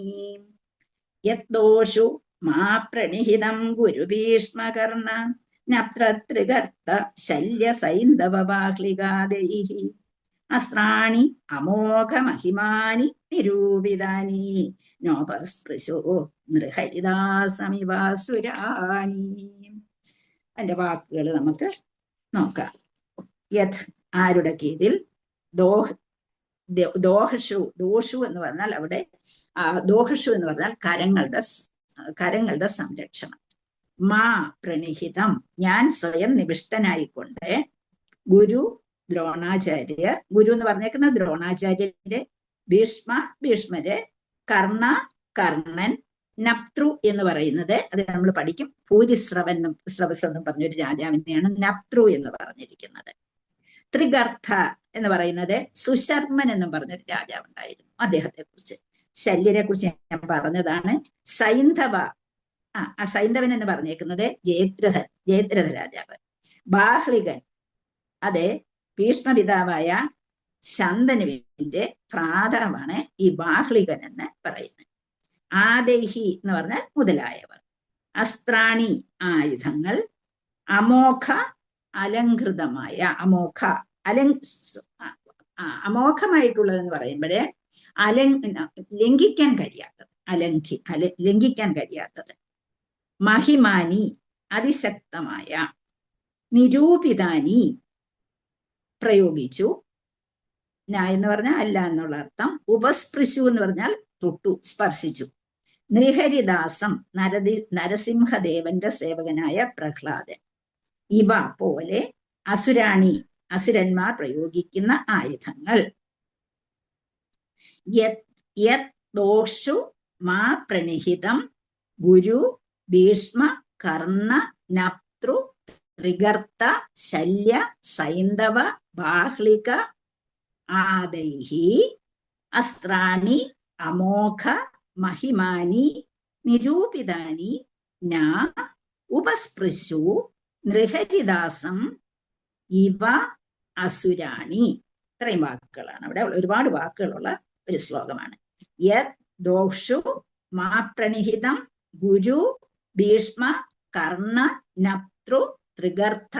യദ്ദോഷു മാ പ്രണിഹിതം ഗുരുഭീഷ്മകർണ നപ്തൃഗർത്ത ശല്യ സൈന്ധവ ബാഹ്ലികാദൈഃ അസ്ത്രാണി അമോഘ മഹിമാനി നിരൂപിതാനി നോപസ്പൃശോ നൃഹരിദാസമിവാസുരാണി. അതിന്റെ വാക്കുകൾ നമുക്ക് നോക്കാം. യത് ആരുടെ കീഴിൽ, ദോഷു എന്ന് പറഞ്ഞാൽ അവിടെ ദോഷു എന്ന് പറഞ്ഞാൽ കരങ്ങളുടെ സംരക്ഷണം. മാ പ്രണിഹിതം ഞാൻ സ്വയം നിവിഷ്ടനായിക്കൊണ്ട് ഗുരു ദ്രോണാചാര്യർ, ഗുരു എന്ന് പറഞ്ഞേക്കുന്ന ദ്രോണാചാര്യര്, ഭീഷ്മര്, കർണൻ, നപ്തൃ എന്ന് പറയുന്നത് അത് നമ്മൾ പഠിക്കും. ശ്രവസ് എന്ന് പറഞ്ഞൊരു രാജാവിനെയാണ് നപ്തൃ എന്ന് പറഞ്ഞിരിക്കുന്നത്. ത്രിഗർത്ത എന്ന് പറയുന്നത് സുശർമ്മൻ എന്നും പറഞ്ഞൊരു രാജാവ് ഉണ്ടായിരുന്നു. അദ്ദേഹത്തെ കുറിച്ച്, ശല്യരെ കുറിച്ച് ഞാൻ പറഞ്ഞതാണ്. സൈന്ധവൻ എന്ന് പറഞ്ഞേക്കുന്നത് ജയദ്രഥ രാജാവ്. ബാഹ്ലികൻ അത് ഭീഷ്മപിതാവായ ശന്തനുവിന്റെ ഭ്രാതാവാണ് ഈ ബാഹ്ലികൻ എന്ന് പറയുന്നത്. ആദൈഹി എന്ന് പറഞ്ഞാൽ മുതലായവർ. അസ്ത്രാണി ആയുധങ്ങൾ. അമോഘ അലങ്കൃതമായ, അമോഘമായിട്ടുള്ളതെന്ന് പറയുമ്പോഴേ ലംഘിക്കാൻ കഴിയാത്തത്. മഹിമാനി അതിശക്തമായ. നിരൂപിതാനി പ്രയോഗിച്ചു. എന്ന് പറഞ്ഞാൽ അല്ല എന്നുള്ള അർത്ഥം. ഉപസ്പൃശു എന്ന് പറഞ്ഞാൽ തൊട്ടു, സ്പർശിച്ചു. നൃഹരിദാസം നരസിംഹദേവന്റെ സേവകനായ പ്രഹ്ലാദൻ. ഇവ പോലെ അസുരന്മാർ പ്രയോഗിക്കുന്ന ആയുധങ്ങൾ. യദ്ദോഷു മാ പ്രണിഹിതം ഗുരു ഭീഷ്മ കർണ നപ്തൃ ത്രിഗർത്ത ശല്യ സൈന്ധവ ബാഹ്ലിക ആദൈഹി അസ്ത്രാണി അമോഘ മഹിമാനി നിരൂപിതാനി ന ഉപസ്പൃശു നൃഹരിദാസം ഇവ അസുരാണി. ഇത്രയും വാക്കുകളാണ്. അവിടെ ഒരുപാട് വാക്കുകളുള്ള ഒരു ശ്ലോകമാണ്. യത് ദോഷു മാ പ്രണിഹിതം ഗുരു ഭീഷ്മ കർണ നപ്തൃ ത്രിഗർത്ത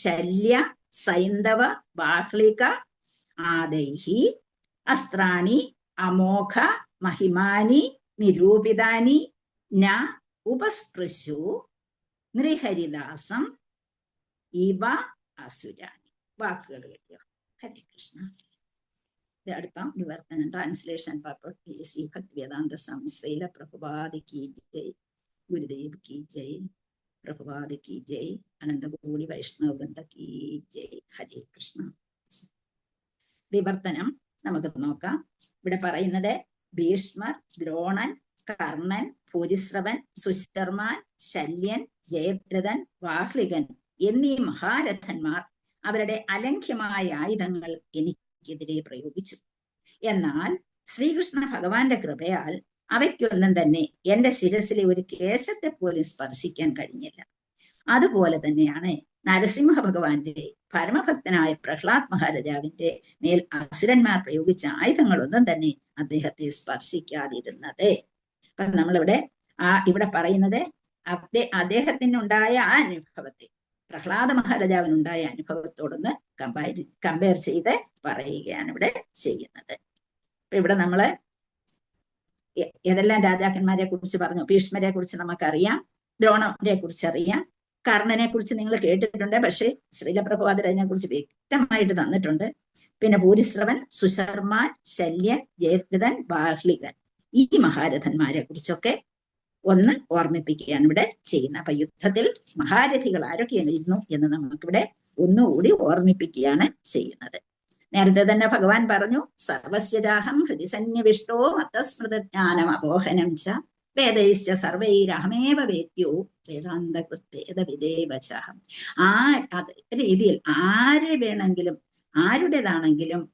ശല്യ സൈന്ധവ ബാഹ്ലിക ആദൈഹി അസ്ത്രാണി അമോഘ മഹിമാനി നിരൂപിതാനി ന ഉപസ്പൃശു നൃഹരിദാസം ഇവ അസുരാണി. വാക്കുകൾ കിട്ടിയോ? ഹരേ കൃഷ്ണ. ഇത് അടുത്ത വിവർത്തനം, ട്രാൻസ്ലേഷൻ പേപ്പർ PSC ഭക്തിവേദാന്ത സംശ്രീല പ്രഭുപാദി കി ജയ്, ഗുരുദേവ് കി ജയ്, പ്രഭുപാദി കി ജയ്, അനന്തകോടി വൈഷ്ണവ വൃന്ദ കി ജയ്. ഹരേ കൃഷ്ണ. വിവർത്തനം നമുക്ക് നോക്കാം. ഇവിടെ പറയുന്നത് ഭീഷ്മർ, ദ്രോണൻ, കർണൻ, ഭൂരിശ്രവൻ, സുശർമാൻ, ശല്യൻ, ജയദ്രഥൻ, ബാഹ്ലികൻ എന്നീ മഹാരഥന്മാർ അവരുടെ അലംഘ്യമായ ആയുധങ്ങൾ എനിക്കെതിരെ പ്രയോഗിച്ചു. എന്നാൽ ശ്രീകൃഷ്ണ ഭഗവാന്റെ കൃപയാൽ അവയ്ക്കൊന്നും തന്നെ എന്റെ ശിരസിലെ ഒരു കേശത്തെ പോലും സ്പർശിക്കാൻ കഴിഞ്ഞില്ല. അതുപോലെ തന്നെയാണ് നരസിംഹ ഭഗവാന്റെ പരമഭക്തനായ പ്രഹ്ലാദ് മഹാരാജാവിന്റെ മേൽ അസുരന്മാർ പ്രയോഗിച്ച ആയുധങ്ങളൊന്നും തന്നെ അദ്ദേഹത്തെ സ്പർശിക്കാതിരുന്നത്. അപ്പൊ നമ്മളിവിടെ ഇവിടെ പറയുന്നത് അദ്ദേഹത്തിനുണ്ടായ ആ അനുഭവത്തെ, പ്രഹ്ലാദ മഹാരാജാവിനുണ്ടായ അനുഭവത്തോടൊന്ന് കമ്പയർ ചെയ്ത് പറയുകയാണ് ഇവിടെ ചെയ്യുന്നത്. അപ്പൊ ഇവിടെ നമ്മള് ഏതെല്ലാം രാജാക്കന്മാരെ കുറിച്ച് പറഞ്ഞു? ഭീഷ്മരെ കുറിച്ച് നമുക്കറിയാം, ദ്രോണരെ കുറിച്ച് അറിയാം, കർണനെ കുറിച്ച് നിങ്ങൾ കേട്ടിട്ടുണ്ട്, പക്ഷെ ശ്രീല പ്രഭുപാദർ അതിനെ കുറിച്ച് വ്യക്തമായിട്ട് തന്നിട്ടുണ്ട്. പിന്നെ ഭൂരിശ്രവൻ, സുശർമാൻ, ശല്യൻ, ജയദ്രഥൻ, ബാഹ്ലികൻ ഈ മഹാരഥന്മാരെ കുറിച്ചൊക്കെ ഒന്ന് ഓർമ്മിപ്പിക്കുകയാണ് ഇവിടെ ചെയ്യുന്നത്. അപ്പൊ യുദ്ധത്തിൽ മഹാരഥികൾ ആരൊക്കെയായിരുന്നു എന്ന് നമുക്കിവിടെ ഒന്നുകൂടി ഓർമ്മിപ്പിക്കുകയാണ് ചെയ്യുന്നത്. നേരത്തെ തന്നെ ഭഗവാൻ പറഞ്ഞു, സർവസ്യജാഹം ഹൃദിസന്നിവിഷ്ടോ മത്തസ്മൃതജ്ഞാനം അപോഹനം ച വേദൈശ്ച സർവൈരഹമേവ വേദ്യോ വേദാന്തകൃത്തേദവിദേവചഹം. ആ രീതിയിൽ ആരെ വേണമെങ്കിലും, ആരുടേതാണെങ്കിലും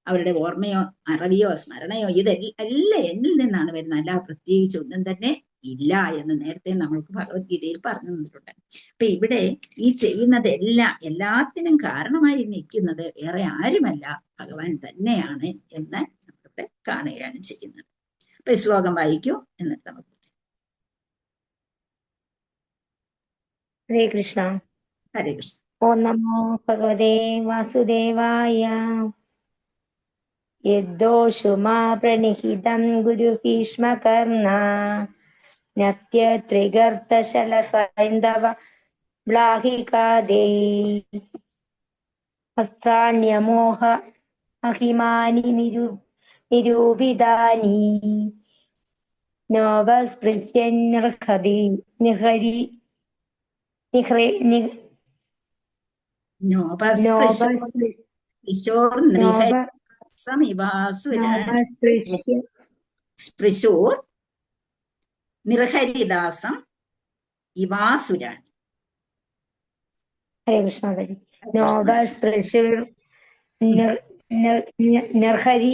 അവരുടെ ഓർമ്മയോ അറിവിയോ സ്മരണയോ ഇതെല്ലാം എന്നിൽ നിന്നാണ് വരുന്നത്. അല്ല പ്രത്യേകിച്ച് ഒന്നും തന്നെ ഇല്ല എന്ന് നേരത്തെ നമ്മൾക്ക് ഭഗവത്ഗീതയിൽ പറഞ്ഞു തന്നിട്ടുണ്ട്. അപ്പൊ ഇവിടെ ഈ ചെയ്യുന്നതെല്ലാം എല്ലാത്തിനും കാരണമായി നിൽക്കുന്നത് വേറെ ആരുമല്ല, ഭഗവാൻ തന്നെയാണ് എന്ന് നമ്മളിവിടെ കാണുകയാണ് ചെയ്യുന്നത്. അപ്പൊ ഈ ശ്ലോകം വായിക്കൂ, എന്നിട്ട് നമുക്ക്. ഹരേ കൃഷ്ണ. ഹരേ കൃഷ്ണ. ഓം നമോ ഭഗവതേ വാസുദേവായ. യദ്ദോഷുമാ പ്രണിഹിതം ഗുരുഭീഷ്മകർണ നത്യത്രിഗർത്തശലസൈന്ധവ ബ്ലാഹികാദേ അസ്ത്രാണ്യമോഹ മഹിമാനി നിരൂപിതാനി നോപസ്പൃശ്യന്നർഹതി നിഹരി സ്പൃശൂർ നിർഹരിദാസം ഇവാസുരാണി. ഹരേ കൃഷ്ണ. നോപസ്പൃശൂർ നിർഹരി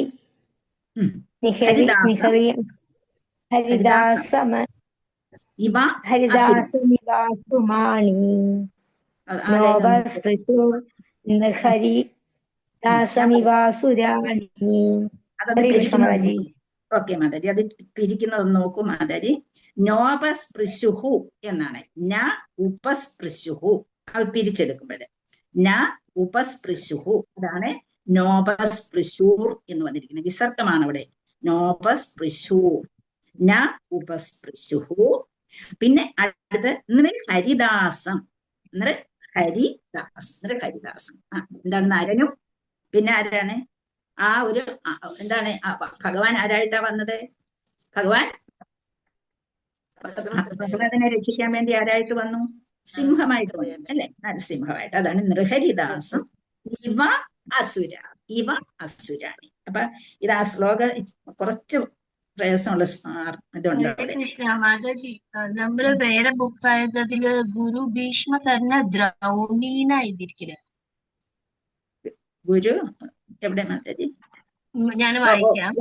ഹരിദാസമിവാസുമാണി നോപസ്പൃശൂർ ഹരിദാസമിവാസുരാണി. ഓക്കെ മാതാജി, അത് പിരിക്കുന്നത് നോക്കൂ മാതാജി. നോപസ്പൃശുഹു എന്നാണ്, ന ഉപസ്പൃശുഹു. അത് പിരിച്ചെടുക്കുമ്പോൾ ന ഉപസ്പൃശുഹു, അതാണ് നോപസ്പൃശൂർ എന്ന് വന്നിരിക്കുന്നത്. വിസർഗമാണ് അവിടെ. നോപസ്പൃശൂർ, ന ഉപസ്പൃശുഹു. പിന്നെ അടുത്ത് ഹരിദാസം, ഹരിദാസം. എന്താണ്? നരനും പിന്നെ ആരാണ്? ആ ഒരു എന്താണ് ഭഗവാൻ ആരായിട്ടാ വന്നത്? ഭഗവാനെ രക്ഷിക്കാൻ വേണ്ടി ആരായിട്ട് വന്നു? സിംഹമായിട്ട് വന്നു അല്ലെ? നരസിംഹമായിട്ട്. അതാണ് നൃഹരിദാസം ഇവ അസുരാണി. അപ്പൊ ഇത് ആ ശ്ലോക കുറച്ച് പ്രയാസമുള്ള ഇതുണ്ട് അവിടെ. മാതാജി, നമ്മള് വേറെ ബുക്കായതില് ഗുരു ഭീഷ്മകർണ ദ്രൗണീന എഴുതിയിരിക്കുന്നത്. ഗുരു എവിടെ മാതാജി? ഞാൻ വായിക്കാം.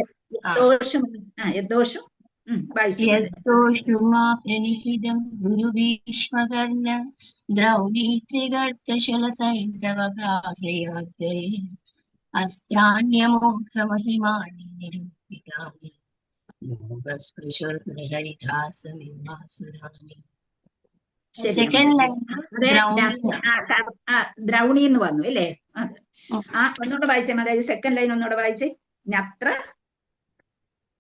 യദ്ദോഷുമാപ്രനിഹിതം ഗുരു ഭീഷ്മകർണ ദ്രൗണീ ത്രിഗർത്തശലസൈന്ധവ ബ്ലാഹ്ലയാദ്യൈ അസ്ത്രാണ്യമോഘമഹിമാനി നിരൂപിതാനി ദ്രൗണി എന്ന് വന്നു അല്ലേ? ഒന്നുകൂടെ വായിച്ചേ മാതാജി, സെക്കൻഡ് ലൈൻ ഒന്നുകൂടെ വായിച്ചേ. നത്ര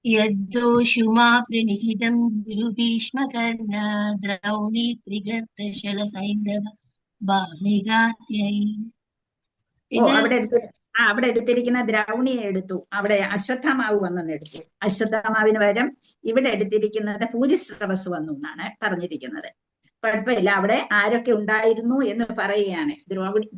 യദ്ദോഷുമാപ്രനിഹിതം ഗുരുഭീഷ്മകർണ ദ്രൗണീ ത്രിഗർത്തശലസൈന്ധവ ബാലികാദ്യൈ. അവിടെ എടുത്തിരിക്കുന്ന ദ്രൗണിയെ എടുത്തു, അവിടെ അശ്വത്ഥമാവ് വന്നെന്ന് എടുത്തു. അശ്വത്ഥമാവിന് പകരം ഇവിടെ എടുത്തിരിക്കുന്നത് പൂരിശ്രവസ് വന്നു എന്നാണ് പറഞ്ഞിരിക്കുന്നത്. കുഴപ്പമില്ല, അവിടെ ആരൊക്കെ ഉണ്ടായിരുന്നു എന്ന് പറയുകയാണ്.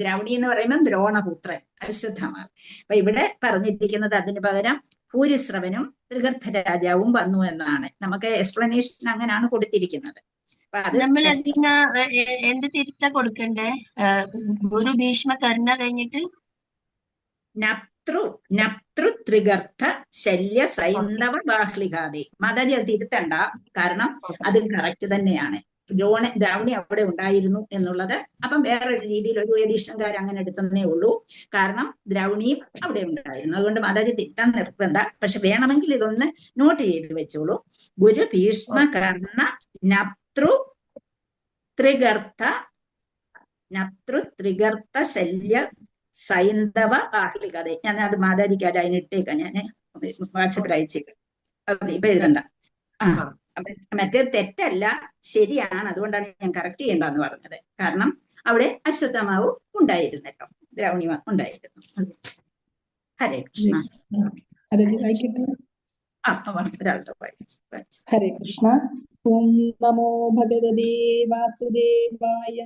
ദ്രൗണി എന്ന് പറയുമ്പോൾ ദ്രോണപുത്രൻ അശ്വത്ഥമാവ്. അപ്പൊ ഇവിടെ പറഞ്ഞിരിക്കുന്നത് അതിന് പകരം ഭൂരിശ്രവനും ത്രിഗർത്ത രാജാവും വന്നു എന്നാണ്. നമുക്ക് എക്സ്പ്ലനേഷൻ അങ്ങനെയാണ് കൊടുത്തിരിക്കുന്നത്. അപ്പൊ അത് നമ്മൾ അതിന് എന്ത് തിരുത്ത കൊടുക്കണ്ടേ? ഗുരു ഭീഷ്മകർണ കഴിഞ്ഞിട്ട് നപ്തൃ ത്രിഗർത്ത ശല്യ സൈന്ധവ ബാഹ്ലികാദി. മാതാജി അത് തിരുത്തണ്ട, കാരണം അത് കറക്റ്റ് തന്നെയാണ്. ദ്രൗണി അവിടെ ഉണ്ടായിരുന്നു എന്നുള്ളത് അപ്പം വേറൊരു രീതിയിൽ ഒരു എഡിഷൻകാർ അങ്ങനെ എടുത്തതേ ഉള്ളൂ. കാരണം ദ്രൗണിയും അവിടെ ഉണ്ടായിരുന്നു. അതുകൊണ്ട് മാതാജി തിരുത്താൻ നിർത്തണ്ട. പക്ഷെ വേണമെങ്കിൽ ഇതൊന്ന് നോട്ട് ചെയ്ത് വെച്ചോളൂ. ഗുരു ഭീഷ്മകർണ നപ്തൃ ത്രിഗർത്ത ശല്യ സൈന്ധവ ബാഹ്ലികത. ഞാൻ അത് മാതാജിക്ക് അതിനിട്ടേക്കാം, ഞാൻ വാട്സപ്പിൽ അയച്ചേക്കാം. ഇപ്പൊ എഴുതണ്ട. മറ്റേ തെറ്റല്ല, ശരിയാണ്. അതുകൊണ്ടാണ് ഞാൻ കറക്റ്റ് ചെയ്യേണ്ടെന്ന് പറഞ്ഞത്. കാരണം അവിടെ അശ്വത്ഥമാവ് ഉണ്ടായിരുന്നല്ലോ, ദ്രൗണി ഉണ്ടായിരുന്നു. ഹരേ കൃഷ്ണ. ഹരേ കൃഷ്ണ. ഓം നമോ ഭഗവതേ വാസുദേവായ.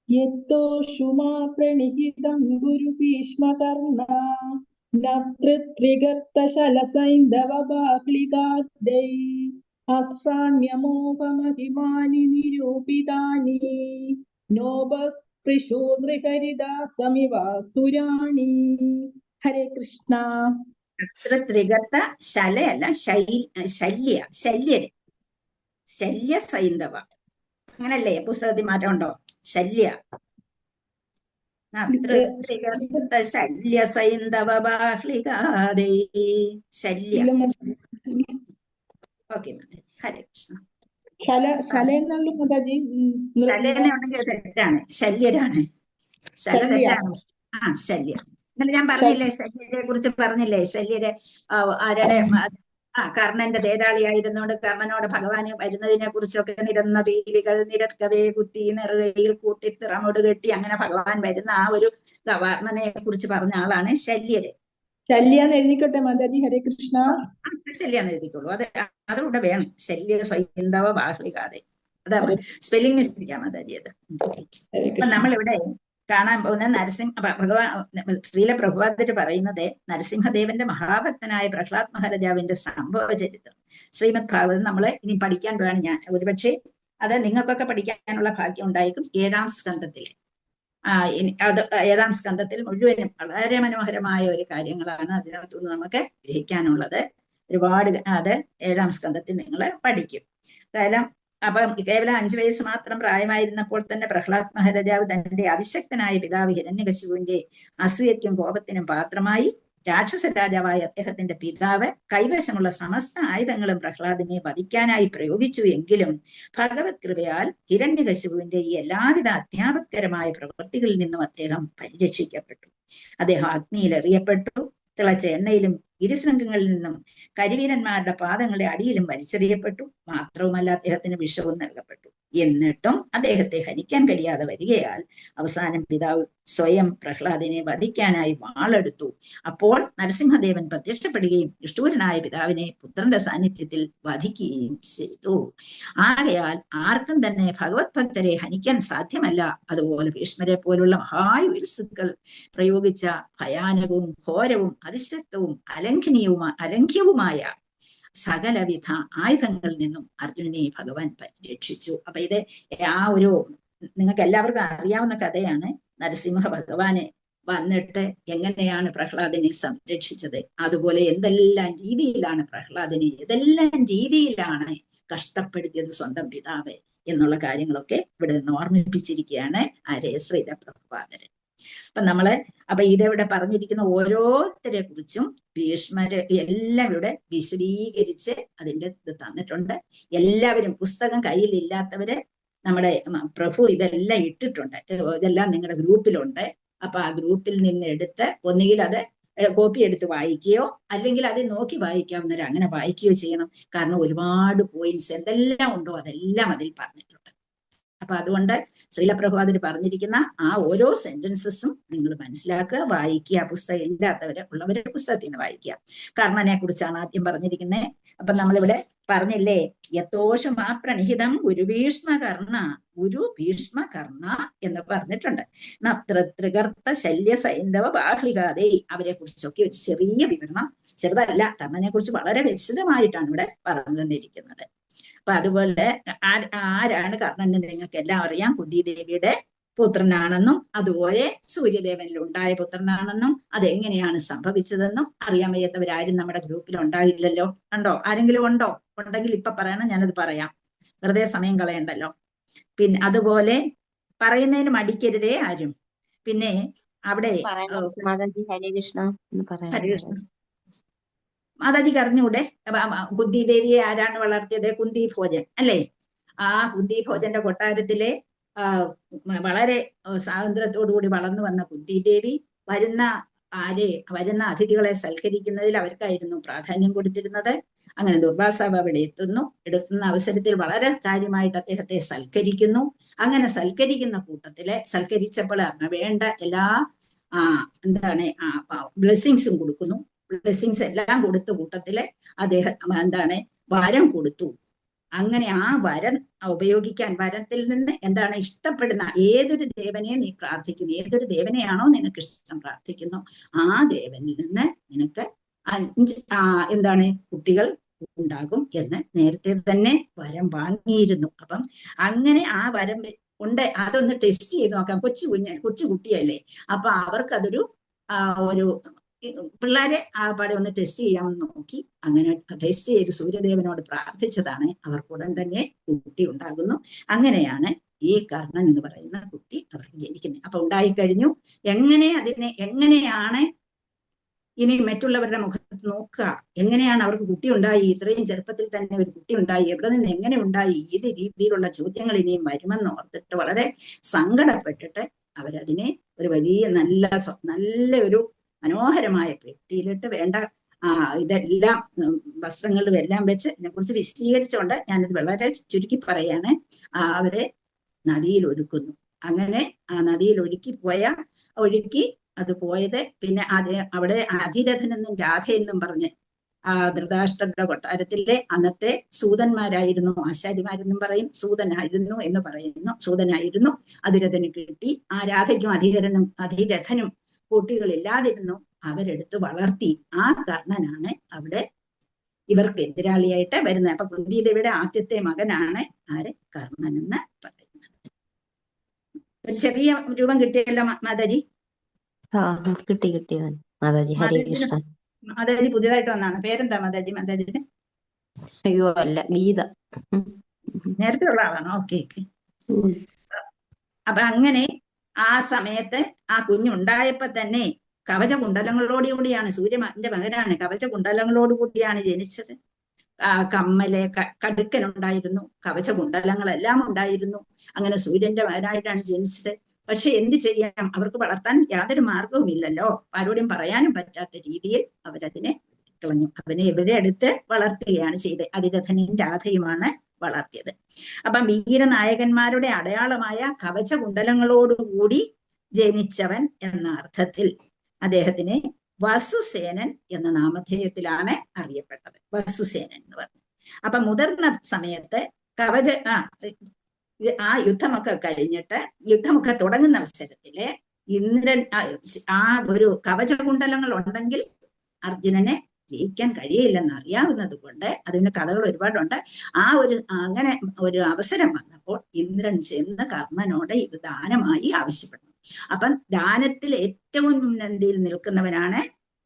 യത്തോഷുമാ പ്രണിഹിതം ഗുരു ഭീഷ്മകർണ നൃത്രിഗർത്തശലസൈന്ധവ ബാഹ്ലികാദ്യൈ അസ്ത്രാണ്യമോഹമഹിമാനി നിരൂപിതാനി നോപസ്പൃശൂ നൃഹരിദാസമിവാസുരാണി. ഹരേ കൃഷ്ണ. ത്രിഗർത്ത ശലയല്ല, ശല്യര്. ശല്യ സൈന്ധവ, അങ്ങനല്ലേ? പുസ്തകത്തിൽ മാറ്റം ഉണ്ടോ? ശല്യ ശല്യ സൈന്ധവ ബാഹ്ലികാദേ ശല്യ. ഓക്കെ മാതാജി, ഹരേ കൃഷ്ണ. ശല എന്നുള്ള മാതാജി ശല്യം ഉണ്ടെങ്കിൽ തെറ്റാണ്, ശല്യരാണ്. ശല തെറ്റാണ്. ശല്യം. ഇന്നലെ ഞാൻ പറഞ്ഞില്ലേ, ശല്യരെ കുറിച്ച് പറഞ്ഞില്ലേ? ശല്യരെ ആരുടെ കർണന്റെ തേരാളിയായിരുന്നോണ്ട് കർണനോട് ഭഗവാന് വരുന്നതിനെ കുറിച്ചൊക്കെ നിരന്ന പീലികൾ നിരക്കവേ കുത്തി നെറുകയിൽ കൂട്ടി തിറമോട് കെട്ടി അങ്ങനെ ഭഗവാൻ വരുന്ന ആ ഒരു വർണ്ണനെ കുറിച്ച് പറഞ്ഞ ആളാണ് ശല്യര്. ശല്യാന്ന് എഴുതിക്കോട്ടെ മാതാജി, ഹരേ കൃഷ്ണ. ശല്യാന്ന് എഴുതിക്കോളൂ, അതുകൂടെ വേണം. ശല്യ സൈന്ധവ ബാഹ്ലികാദേ, അതാ സ്പെല്ലിംഗ് മിസ്റ്റേക്കാ മാതാജി അത്. അപ്പൊ നമ്മളിവിടെ കാണാൻ പോകുന്ന ഭഗവാൻ ശ്രീല പ്രഭുപാദര് പറയുന്നത് നരസിംഹദേവന്റെ മഹാഭക്തനായ പ്രഹ്ലാദ് മഹാരാജാവിന്റെ സംഭവ ചരിത്രം ശ്രീമദ് ഭാഗവതം നമ്മള് ഇനി പഠിക്കാൻ പോവാണ്. ഞാൻ ഒരുപക്ഷെ അത് നിങ്ങൾക്കൊക്കെ പഠിക്കാനുള്ള ഭാഗ്യം ഉണ്ടായിരിക്കും. 7ാം സ്കന്ധത്തിൽ. അത് 7ാം സ്കന്ധത്തിൽ മുഴുവനും വളരെ മനോഹരമായ ഒരു കാര്യങ്ങളാണ് അതിനകത്തുനിന്ന് നമുക്ക് ഗ്രഹിക്കാനുള്ളത്. ഒരുപാട് അത് 7ാം സ്കന്ധത്തിൽ നിങ്ങൾ പഠിക്കും. കാരണം അപ്പം കേവലം 5 വയസ്സ് മാത്രം പ്രായമായിരുന്നപ്പോൾ തന്നെ പ്രഹ്ലാദ് മഹാരാജാവ് തന്റെ അതിശക്തനായ പിതാവ് ഹിരണ്യകശിപുവിന്റെ അസൂയയ്ക്കും കോപത്തിനും പാത്രമായി. രാക്ഷസ രാജാവായ അദ്ദേഹത്തിന്റെ പിതാവ് കൈവശമുള്ള സമസ്ത ആയുധങ്ങളും പ്രഹ്ലാദിനെ വധിക്കാനായി പ്രയോഗിച്ചു. എങ്കിലും ഭഗവത് കൃപയാൽ ഹിരണ്യകശിപുവിന്റെ ഈ എല്ലാവിധ അത്യാപത്കരമായ പ്രവൃത്തികളിൽ നിന്നും അദ്ദേഹം പരിരക്ഷിക്കപ്പെട്ടു. അദ്ദേഹം അഗ്നിയിൽ എറിയപ്പെട്ടു. തിളച്ച എണ്ണയിലും ഗിരിശൃംഗങ്ങളിൽ നിന്നും കരിവീരന്മാരുടെ പാദങ്ങളുടെ അടിയിലും വലിച്ചെറിയപ്പെട്ടു. മാത്രവുമല്ല അദ്ദേഹത്തിന് വിഷവും നൽകപ്പെട്ടു. എന്നിട്ടും അദ്ദേഹത്തെ ഹനിക്കാൻ കഴിയാതെ വരികയാൽ അവസാനം പിതാവ് സ്വയം പ്രഹ്ലാദിനെ വധിക്കാനായി വാളെടുത്തു. അപ്പോൾ നരസിംഹദേവൻ പ്രത്യക്ഷപ്പെടുകയും നിഷ്ഠൂരനായ പിതാവിനെ പുത്രന്റെ സാന്നിധ്യത്തിൽ വധിക്കുകയും ചെയ്തു. ആകയാൽ ആർക്കും തന്നെ ഭഗവത് ഭക്തരെ ഹനിക്കാൻ സാധ്യമല്ല. അതുപോലെ ഭീഷ്മരെ പോലുള്ള മഹായുത്സുക്കൾ പ്രയോഗിച്ച ഭയാനകവും ഘോരവും അതിശക്തവും അലംഘ്യവുമായ സകലവിധ ആയുധങ്ങളിൽ നിന്നും അർജുനനെ ഭഗവാൻ പരിരക്ഷിച്ചു. അപ്പൊ ഇത് ആ ഒരു നിങ്ങൾക്ക് എല്ലാവർക്കും അറിയാവുന്ന കഥയാണ്. നരസിംഹ ഭഗവാന് വന്നിട്ട് എങ്ങനെയാണ് പ്രഹ്ലാദിനെ സംരക്ഷിച്ചത്, അതുപോലെ എന്തെല്ലാം രീതിയിലാണ് പ്രഹ്ലാദിനെ ഏതെല്ലാം രീതിയിലാണ് കഷ്ടപ്പെടുത്തിയത് സ്വന്തം പിതാവ് എന്നുള്ള കാര്യങ്ങളൊക്കെ ഇവിടെ നിന്ന് ഓർമ്മിപ്പിച്ചിരിക്കുകയാണ് ആര്യ ശ്രീല പ്രഭുപാദരൻ. അപ്പൊ ഇതിവിടെ പറഞ്ഞിരിക്കുന്ന ഓരോരുത്തരെ കുറിച്ചും ഭീഷ്മര് എല്ലാം ഇവിടെ വിശദീകരിച്ച് അതിന്റെ ഇത് തന്നിട്ടുണ്ട്. എല്ലാവരും പുസ്തകം കയ്യിലില്ലാത്തവര് നമ്മുടെ പ്രഭു ഇതെല്ലാം ഇട്ടിട്ടുണ്ട്. ഇതെല്ലാം നിങ്ങളുടെ ഗ്രൂപ്പിലുണ്ട്. അപ്പൊ ആ ഗ്രൂപ്പിൽ നിന്ന് എടുത്ത് ഒന്നുകിൽ അത് കോപ്പി എടുത്ത് വായിക്കുകയോ അല്ലെങ്കിൽ അത് നോക്കി വായിക്കാവുന്നവർ അങ്ങനെ വായിക്കുകയോ ചെയ്യണം. കാരണം ഒരുപാട് പോയിന്റ്സ് എന്തെല്ലാം ഉണ്ടോ അതെല്ലാം അതിൽ പറഞ്ഞിട്ടുണ്ട്. അപ്പൊ അതുകൊണ്ട് ശ്രീല പ്രഭുപാദര് പറഞ്ഞിരിക്കുന്ന ആ ഓരോ സെന്റൻസസും നിങ്ങൾ മനസ്സിലാക്കുക, വായിക്കുക. പുസ്തകം ഇല്ലാത്തവരെ ഉള്ളവരുടെ പുസ്തകത്തിൽ നിന്ന് വായിക്കുക. കർണനെ കുറിച്ചാണ് ആദ്യം പറഞ്ഞിരിക്കുന്നത്. അപ്പൊ നമ്മളിവിടെ പറഞ്ഞില്ലേ, യഥോഷമാ പ്രണിഹിതം ഗുരു ഭീഷ്മ കർണ എന്ന് പറഞ്ഞിട്ടുണ്ട്. ത്രികർത്ത ശല്യ സൈന്ധവ ബാഹ്ലികാദേ, അവരെ കുറിച്ചൊക്കെ ഒരു ചെറിയ വിവരണം, ചെറുതല്ല, കർണനെ കുറിച്ച് വളരെ വിശദമായിട്ടാണ് ഇവിടെ പറഞ്ഞു തന്നിരിക്കുന്നത്. അപ്പൊ അതുപോലെ ആരാണ് കർണൻ എന്ന് നിങ്ങൾക്ക് എല്ലാം അറിയാം. കുന്തിദേവിയുടെ പുത്രനാണെന്നും അതുപോലെ സൂര്യദേവനിൽ ഉണ്ടായ പുത്രനാണെന്നും അതെങ്ങനെയാണ് സംഭവിച്ചതെന്നും അറിയാൻ വയ്യാത്തവരാരും നമ്മുടെ ഗ്രൂപ്പിൽ ഉണ്ടാകില്ലല്ലോ. ഉണ്ടോ? ആരെങ്കിലും ഉണ്ടോ? ഉണ്ടെങ്കിൽ ഇപ്പൊ പറയണം, ഞാനത് പറയാം, വെറുതെ സമയം കളയണ്ടല്ലോ. പിന്നെ അതുപോലെ പറയുന്നതിന് മടിക്കരുതേ ആരും. പിന്നെ അവിടെ ഹരേ കൃഷ്ണ മാതാജിക്ക് അറിഞ്ഞൂടെ കുന്തിദേവിയെ ആരാണ് വളർത്തിയത്? കുന്തി ഭോജൻ അല്ലേ? ആ കുന്തി ഭോജന്റെ കൊട്ടാരത്തിലെ വളരെ സ്വാതന്ത്ര്യത്തോടുകൂടി വളർന്നു വന്ന കുന്തിദേവി വരുന്ന അതിഥികളെ സൽക്കരിക്കുന്നതിൽ അവർക്കായിരുന്നു പ്രാധാന്യം കൊടുത്തിരുന്നത്. അങ്ങനെ ദുർവാസാവ് അവിടെ എത്തുന്ന അവസരത്തിൽ വളരെ കാര്യമായിട്ട് അദ്ദേഹത്തെ സൽക്കരിക്കുന്നു. അങ്ങനെ സൽക്കരിക്കുന്ന കൂട്ടത്തില് സൽക്കരിച്ചപ്പോൾ വേണ്ട എല്ലാ ബ്ലെസ്സിങ്സും കൊടുക്കുന്നു. ബ്ലെസ്സിങ്സ് എല്ലാം കൊടുത്ത കൂട്ടത്തില് അദ്ദേഹം വരം കൊടുത്തു. അങ്ങനെ ആ വരം ഉപയോഗിക്കാൻ, വരത്തിൽ നിന്ന് ഇഷ്ടപ്പെടുന്ന ഏതൊരു ദേവനെ നീ പ്രാർത്ഥിക്കുന്നു, ഏതൊരു ദേവനെയാണോ നിനക്ക് ഇഷ്ടം പ്രാർത്ഥിക്കുന്നു, ആ ദേവനിൽ നിന്ന് നിനക്ക് 5 കുട്ടികൾ ഉണ്ടാകും എന്ന് നേരത്തെ തന്നെ വരം വാങ്ങിയിരുന്നു. അപ്പം അങ്ങനെ ആ വരം ഉണ്ട്, അതൊന്ന് ടെസ്റ്റ് ചെയ്ത് നോക്കാം. കൊച്ചു കുട്ടിയല്ലേ, അപ്പൊ അവർക്കതൊരു പിള്ളേരെ ആകപ്പാടെ ഒന്ന് ടെസ്റ്റ് ചെയ്യാമെന്ന് നോക്കി. അങ്ങനെ ടെസ്റ്റ് ചെയ്ത് സൂര്യദേവനോട് പ്രാർത്ഥിച്ചതാണ്. അവർക്കുടൻ തന്നെ കുട്ടി ഉണ്ടാകുന്നു. അങ്ങനെയാണ് ഈ കർണൻ എന്ന് പറയുന്ന കുട്ടി അവർക്ക് ജനിക്കുന്നത്. അപ്പൊ ഉണ്ടായിക്കഴിഞ്ഞു. എങ്ങനെയാണ് ഇനി മറ്റുള്ളവരുടെ മുഖത്ത് നോക്കുക, എങ്ങനെയാണ് അവർക്ക് കുട്ടി ഉണ്ടായി, ഇത്രയും ചെറുപ്പത്തിൽ തന്നെ ഒരു കുട്ടി ഉണ്ടായി, എവിടെ നിന്ന് എങ്ങനെ ഉണ്ടായി, ഏത് രീതിയിലുള്ള ചോദ്യങ്ങൾ ഇനിയും വരുമെന്ന് ഓർത്തിട്ട് വളരെ സങ്കടപ്പെട്ടിട്ട് അവരതിനെ ഒരു വലിയ നല്ല ഒരു മനോഹരമായ പെട്ടിയിലിട്ട് വേണ്ട ഇതെല്ലാം വസ്ത്രങ്ങളും എല്ലാം വെച്ച് ഇതിനെക്കുറിച്ച് വിശദീകരിച്ചുകൊണ്ട് ഞാനിത് വളരെ ചുരുക്കി പറയാണ്. അവരെ നദിയിൽ ഒഴുക്കുന്നു. അങ്ങനെ ആ നദിയിൽ ഒഴുക്കി അത് പോയത് പിന്നെ അവിടെ അധിരഥനെന്നും രാധയെന്നും പറഞ്ഞ് ധൃതരാഷ്ട്രരുടെ കൊട്ടാരത്തിലെ അന്നത്തെ സൂതന്മാരായിരുന്നു, ആശാരിമാരെന്നും പറയും, സൂതനായിരുന്നു എന്ന് പറയുന്നു. സൂതനായിരുന്നു. അധിരഥന് കിട്ടി. ആ രാധയ്ക്കും അധിരഥനും കുട്ടികളില്ലാതിരുന്നു. അവരെടുത്ത് വളർത്തി. ആ കർണനാണ് അവിടെ ഇവർക്ക് എതിരാളിയായിട്ട് വരുന്നത്. അപ്പൊ കുന്തിദേവിയുടെ ആദ്യത്തെ മകനാണ് കർണൻ എന്ന് പറയുന്നത്. ഒരു ചെറിയ രൂപം കിട്ടിയല്ലോ മാതാജി? കിട്ടി മാതാജി. ഹരേ കൃഷ്ണ. മാതാജി പുതിയതായിട്ട് വന്നാണ്. പേരെന്താ മാതാജിന്റെ? അയ്യോ അല്ല, ഗീത. നേരത്തെ ഉള്ള ആളാണോ? ഓക്കെ. അപ്പൊ അങ്ങനെ ആ സമയത്ത് ആ കുഞ്ഞുണ്ടായപ്പോ തന്നെ കവചകുണ്ടലങ്ങളോടുകൂടിയാണ്, സൂര്യന്റെ മകനാണ്, കവചകുണ്ടലങ്ങളോടുകൂടിയാണ് ജനിച്ചത്. കമ്മല് കടുക്കനുണ്ടായിരുന്നു, കവചകുണ്ടലങ്ങളെല്ലാം ഉണ്ടായിരുന്നു. അങ്ങനെ സൂര്യന്റെ മകനായിട്ടാണ് ജനിച്ചത്. പക്ഷെ എന്ത് ചെയ്യാം, അവർക്ക് വളർത്താൻ യാതൊരു മാർഗവും ഇല്ലല്ലോ. ആരോടും പറയാനും പറ്റാത്ത രീതിയിൽ അവരതിനെ കളഞ്ഞു. അവനെ ഇവരെ അടുത്ത് വളർത്തുകയാണ് ചെയ്തത്. അധിരഥനും രാധയുമാണ് വളർത്തിയത്. അപ്പം വീരനായകന്മാരുടെ അടയാളമായ കവചകുണ്ടലങ്ങളോടുകൂടി ജനിച്ചവൻ എന്ന അർത്ഥത്തിൽ അദ്ദേഹത്തിനെ വസുസേനൻ എന്ന നാമധേയത്തിലാണ് അറിയപ്പെട്ടത്. വസുസേനൻ എന്ന് പറഞ്ഞു. അപ്പൊ മുതിർന്ന സമയത്ത് ആ യുദ്ധമൊക്കെ കഴിഞ്ഞിട്ട്, യുദ്ധമൊക്കെ തുടങ്ങുന്ന അവസരത്തില് ഇന്ദ്രൻ ആ ഒരു കവചകുണ്ടലങ്ങൾ ഉണ്ടെങ്കിൽ അർജുനനെ ജയിക്കാൻ കഴിയില്ലെന്ന് അറിയാവുന്നത് കൊണ്ട്, അതിന് കഥകൾ ഒരുപാടുണ്ട്. അങ്ങനെ ഒരു അവസരം വന്നപ്പോൾ ഇന്ദ്രൻ ചെന്ന് കർണനോട് ഇത് ദാനമായി ആവശ്യപ്പെടുന്നു. അപ്പം ദാനത്തിൽ ഏറ്റവും മുൻപന്തിയിൽ നിൽക്കുന്നവനാണ്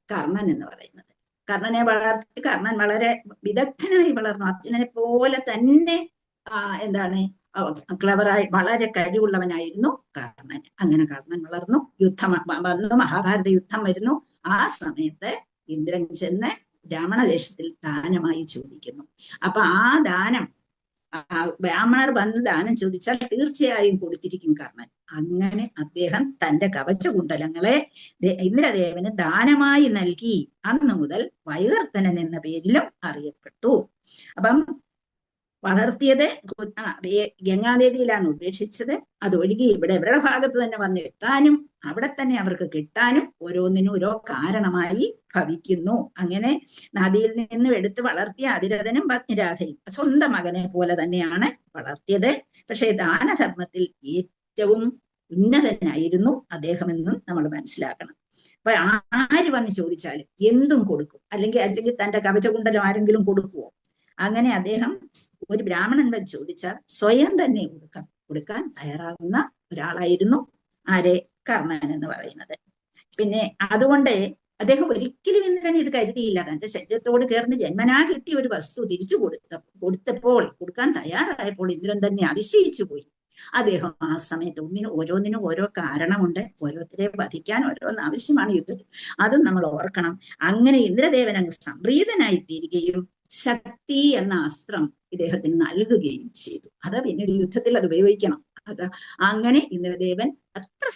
കർണൻ എന്ന് പറയുന്നത്. കർണനെ വളർത്തി കർണൻ വളരെ വിദഗ്ധനായി വളർന്നു. അർജുനനെ പോലെ തന്നെ ക്ലവറായി വളരെ കഴിവുള്ളവനായിരുന്നു കർണൻ. അങ്ങനെ കർണൻ വളർന്നു. യുദ്ധം വന്നു, മഹാഭാരത യുദ്ധം വരുന്നു. ആ സമയത്ത് ഇന്ദ്രൻ ചെന്ന് ബ്രാഹ്മണദേശത്തിൽ ദാനമായി ചോദിക്കുന്നു. അപ്പൊ ആ ദാനം ബ്രാഹ്മണർ വന്ന് ദാനം ചോദിച്ചാൽ തീർച്ചയായും കൊടുത്തിരിക്കും കർണൻ. അങ്ങനെ അദ്ദേഹം തന്റെ കവചകുണ്ടലങ്ങളെ ഇന്ദ്രദേവന് ദാനമായി നൽകി. അന്നു മുതൽ വൈവർത്തനൻ എന്ന പേരിലും അറിയപ്പെട്ടു. അപ്പം വളർത്തിയത് ഗംഗാനദിയിലാണ് ഉപേക്ഷിച്ചത്. അതൊഴുകി ഇവരുടെ ഭാഗത്ത് തന്നെ വന്ന് എത്താനും അവിടെ തന്നെ അവർക്ക് കിട്ടാനും ഓരോന്നിനും ഓരോ കാരണമായി ഭവിക്കുന്നു. അങ്ങനെ നദിയിൽ നിന്നും എടുത്ത് വളർത്തിയ അധിരഥനും പത്നിരാധയും സ്വന്തം മകനെ പോലെ തന്നെയാണ് വളർത്തിയത്. പക്ഷെ ദാനധർമ്മത്തിൽ ഏറ്റവും ഉന്നതനായിരുന്നു അദ്ദേഹമെന്നും നമ്മൾ മനസ്സിലാക്കണം. അപ്പൊ ആര് വന്ന് ചോദിച്ചാലും എന്തും കൊടുക്കും. അല്ലെങ്കിൽ തന്റെ കവചകുണ്ടലം ആരെങ്കിലും കൊടുക്കുവോ? അങ്ങനെ അദ്ദേഹം ഒരു ബ്രാഹ്മണൻ വന്ന് ചോദിച്ചാൽ സ്വയം തന്നെ കൊടുക്കാൻ തയ്യാറാകുന്ന ഒരാളായിരുന്നു കർണൻ എന്ന് പറയുന്നത്. പിന്നെ അതുകൊണ്ട് അദ്ദേഹം ഒരിക്കലും ഇന്ദ്രൻ ഇത് കരുതിയില്ല. തന്റെ ശരീരത്തോട് ചേർന്ന് ജന്മനാ കിട്ടിയ ഒരു വസ്തു തിരിച്ചു കൊടുത്തപ്പോൾ കൊടുക്കാൻ തയ്യാറായപ്പോൾ ഇന്ദ്രൻ തന്നെ അതിശയിച്ചു പോയി. അദ്ദേഹം ആ സമയത്ത് ഓരോന്നിനും ഓരോ കാരണമുണ്ട്. ഓരോരുത്തരെ വധിക്കാൻ ഓരോന്ന് ആവശ്യമാണ് യുദ്ധത്തിൽ. അതും നമ്മൾ ഓർക്കണം. അങ്ങനെ ഇന്ദ്രദേവൻ അങ്ങ് സംപ്രീതനായി തീരുകയും ശക്തി എന്ന അസ്ത്രം ഇദ്ദേഹത്തിന് നൽകുകയും ചെയ്തു. അത് പിന്നീട് യുദ്ധത്തിൽ അത് ഉപയോഗിക്കണം. അങ്ങനെ ഇന്ദ്രദേവൻ അത്ര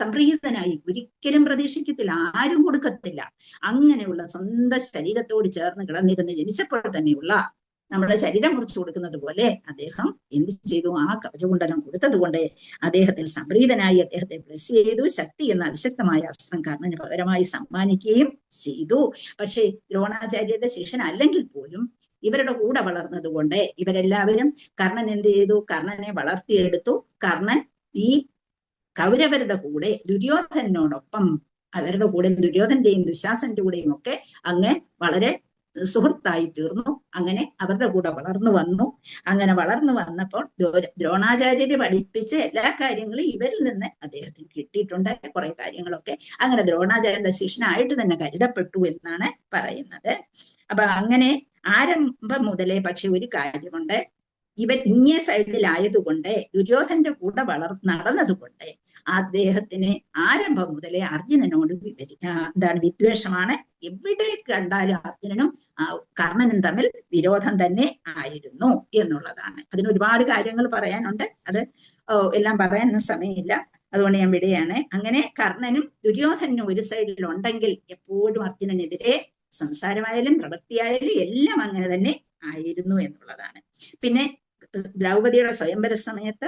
സംപ്രീതനായി, ഒരിക്കലും പ്രതീക്ഷിക്കത്തില്ല, ആരും കൊടുക്കത്തില്ല. അങ്ങനെയുള്ള സ്വന്തം ശരീരത്തോട് ചേർന്ന് കിടന്നിരുന്ന് ജനിച്ചപ്പോൾ തന്നെയുള്ള നമ്മുടെ ശരീരം മുറിച്ചു കൊടുക്കുന്നത് പോലെ അദ്ദേഹം എന്ത് ചെയ്തു? ആ കവചകുണ്ടലം കൊടുത്തത് കൊണ്ട് അദ്ദേഹത്തിൽ സംപ്രീതനായി അദ്ദേഹത്തെ ബ്ലെസ് ചെയ്തു. ശക്തി എന്ന അതിശക്തമായ അസ്ത്രം കർണന് പകരമായി സമ്മാനിക്കുകയും ചെയ്തു. പക്ഷേ ദ്രോണാചാര്യരുടെ ശിഷ്യനല്ലെങ്കിൽ പോലും ഇവരുടെ കൂടെ വളർന്നത് കൊണ്ട് ഇവരെല്ലാവരും കർണൻ എന്ത് ചെയ്തു? കർണനെ വളർത്തിയെടുത്തു. കർണൻ ഈ കൗരവരുടെ കൂടെ ദുര്യോധനോടൊപ്പം, അവരുടെ കൂടെ ദുര്യോധന്റെയും ദുശാസന്റെ കൂടെയും ഒക്കെ അങ്ങ് വളരെ സുഹൃത്തായി തീർന്നു. അങ്ങനെ അവരുടെ കൂടെ വളർന്നു വന്നു. അങ്ങനെ വളർന്നു വന്നപ്പോൾ ദ്രോണാചാര്യര് പഠിപ്പിച്ച എല്ലാ കാര്യങ്ങളും ഇവരിൽ നിന്ന് അദ്ദേഹത്തിന് കിട്ടിയിട്ടുണ്ട്. കുറെ കാര്യങ്ങളൊക്കെ അങ്ങനെ ദ്രോണാചാര്യന്റെ ശിഷ്യനായിട്ട് തന്നെ കരുതപ്പെട്ടു എന്നാണ് പറയുന്നത്. അപ്പൊ അങ്ങനെ ആരംഭം മുതലേ പക്ഷെ ഒരു കാര്യമുണ്ട്, ഇവൻ ഇങ്ങേ സൈഡിലായതുകൊണ്ട് ദുര്യോധന്റെ കൂടെ നടന്നതുകൊണ്ട് അദ്ദേഹത്തിന് ആരംഭം മുതലേ അർജുനനോട് വിദ്വേഷമാണ്. എവിടെ കണ്ടാലും അർജുനനും കർണനും തമ്മിൽ വിരോധം തന്നെ ആയിരുന്നു എന്നുള്ളതാണ്. അതിന് ഒരുപാട് കാര്യങ്ങൾ പറയാനുണ്ട്, അത് എല്ലാം പറയാനൊന്നും സമയമില്ല, അതുകൊണ്ട് ഞാൻ വിടുകയാണ്. അങ്ങനെ കർണനും ദുര്യോധനും ഒരു സൈഡിൽ ഉണ്ടെങ്കിൽ എപ്പോഴും അർജുനനെതിരെ സംസാരമായാലും പ്രവൃത്തിയായാലും എല്ലാം അങ്ങനെ തന്നെ ആയിരുന്നു എന്നുള്ളതാണ്. പിന്നെ ദ്രൗപദിയുടെ സ്വയംവര സമയത്ത്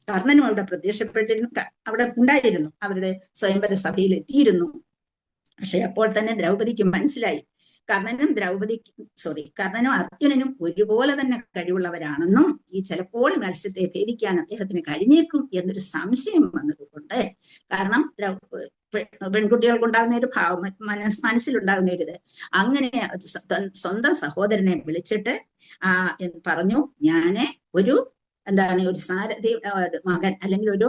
കർണനും അവിടെ പ്രത്യക്ഷപ്പെട്ടിരുന്നു, അവിടെ ഉണ്ടായിരുന്നു, അവരുടെ സ്വയംവര സഭയിൽ എത്തിയിരുന്നു. പക്ഷെ അപ്പോൾ തന്നെ ദ്രൗപദിക്ക് മനസ്സിലായി കർണനും അർജുനനും ഒരുപോലെ തന്നെ കഴിവുള്ളവരാണെന്നും ഈ ചിലപ്പോൾ മത്സ്യത്തെ ഭേദിക്കാൻ അദ്ദേഹത്തിന് കഴിഞ്ഞേക്കും എന്നൊരു സംശയം വന്നതുകൊണ്ട്, കാരണം പെൺകുട്ടികൾക്കുണ്ടാകുന്ന ഒരു ഭാവം മനസ്സിലുണ്ടാകുന്ന ഒരു ഇത്, അങ്ങനെ സ്വന്തം സഹോദരനെ വിളിച്ചിട്ട് പറഞ്ഞു, ഞാന് ഒരു ഒരു സാരഥി മകൻ അല്ലെങ്കിൽ ഒരു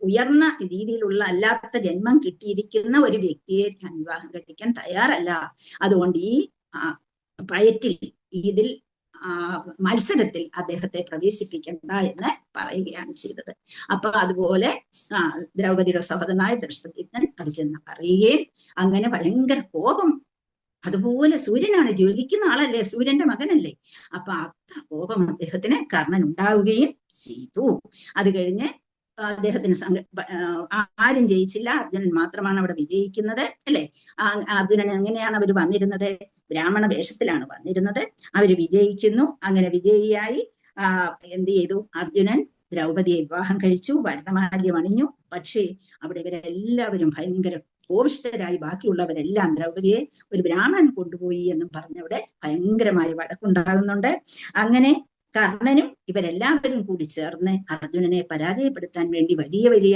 ഉയർന്ന രീതിയിലുള്ള അല്ലാത്ത ജന്മം കിട്ടിയിരിക്കുന്ന ഒരു വ്യക്തിയെ ഞാൻ വിവാഹം കഴിക്കാൻ തയ്യാറല്ല. അതുകൊണ്ട് ഈ ഇതിൽ മത്സരത്തിൽ അദ്ദേഹത്തെ പ്രവേശിപ്പിക്കണ്ട എന്ന് പറയുകയാണ് ചെയ്തത്. അപ്പൊ അതുപോലെ ദ്രൗപദിയുടെ സഹോദരനായ ധൃഷ്ടദ്യുമ്നൻ അത് ചെന്ന് പറയുകയും അങ്ങനെ ഭയങ്കര കോപം, അതുപോലെ സൂര്യനാണ്, ജ്വലിക്കുന്ന ആളല്ലേ, സൂര്യന്റെ മകനല്ലേ, അപ്പൊ അത്ര കോപം അദ്ദേഹത്തിന് കർണൻ ഉണ്ടാവുകയും ചെയ്തു. അത് കഴിഞ്ഞ് അദ്ദേഹത്തിന് ആരും ജയിച്ചില്ല, അർജുനൻ മാത്രമാണ് അവിടെ വിജയിക്കുന്നത് അല്ലെ. അർജുനൻ എങ്ങനെയാണ് അവർ വന്നിരുന്നത്? ബ്രാഹ്മണ വേഷത്തിലാണ് വന്നിരുന്നത്. അവര് വിജയിക്കുന്നു. അങ്ങനെ വിജയിയായി എന്ത് ചെയ്തു? അർജുനൻ ദ്രൗപദിയെ വിവാഹം കഴിച്ചു, വരണമാല്യം അണിഞ്ഞു. പക്ഷേ അവിടെ ഇവരെല്ലാവരും ഭയങ്കര കോപിഷ്ഠരായി, ബാക്കിയുള്ളവരെല്ലാം ദ്രൗപദിയെ ഒരു ബ്രാഹ്മണൻ കൊണ്ടുപോയി എന്നും പറഞ്ഞവിടെ ഭയങ്കരമായി വഴക്കുണ്ടാകുന്നുണ്ട്. അങ്ങനെ കർണനും ഇവരെല്ലാവരും കൂടി ചേർന്ന് അർജുനനെ പരാജയപ്പെടുത്താൻ വേണ്ടി വലിയ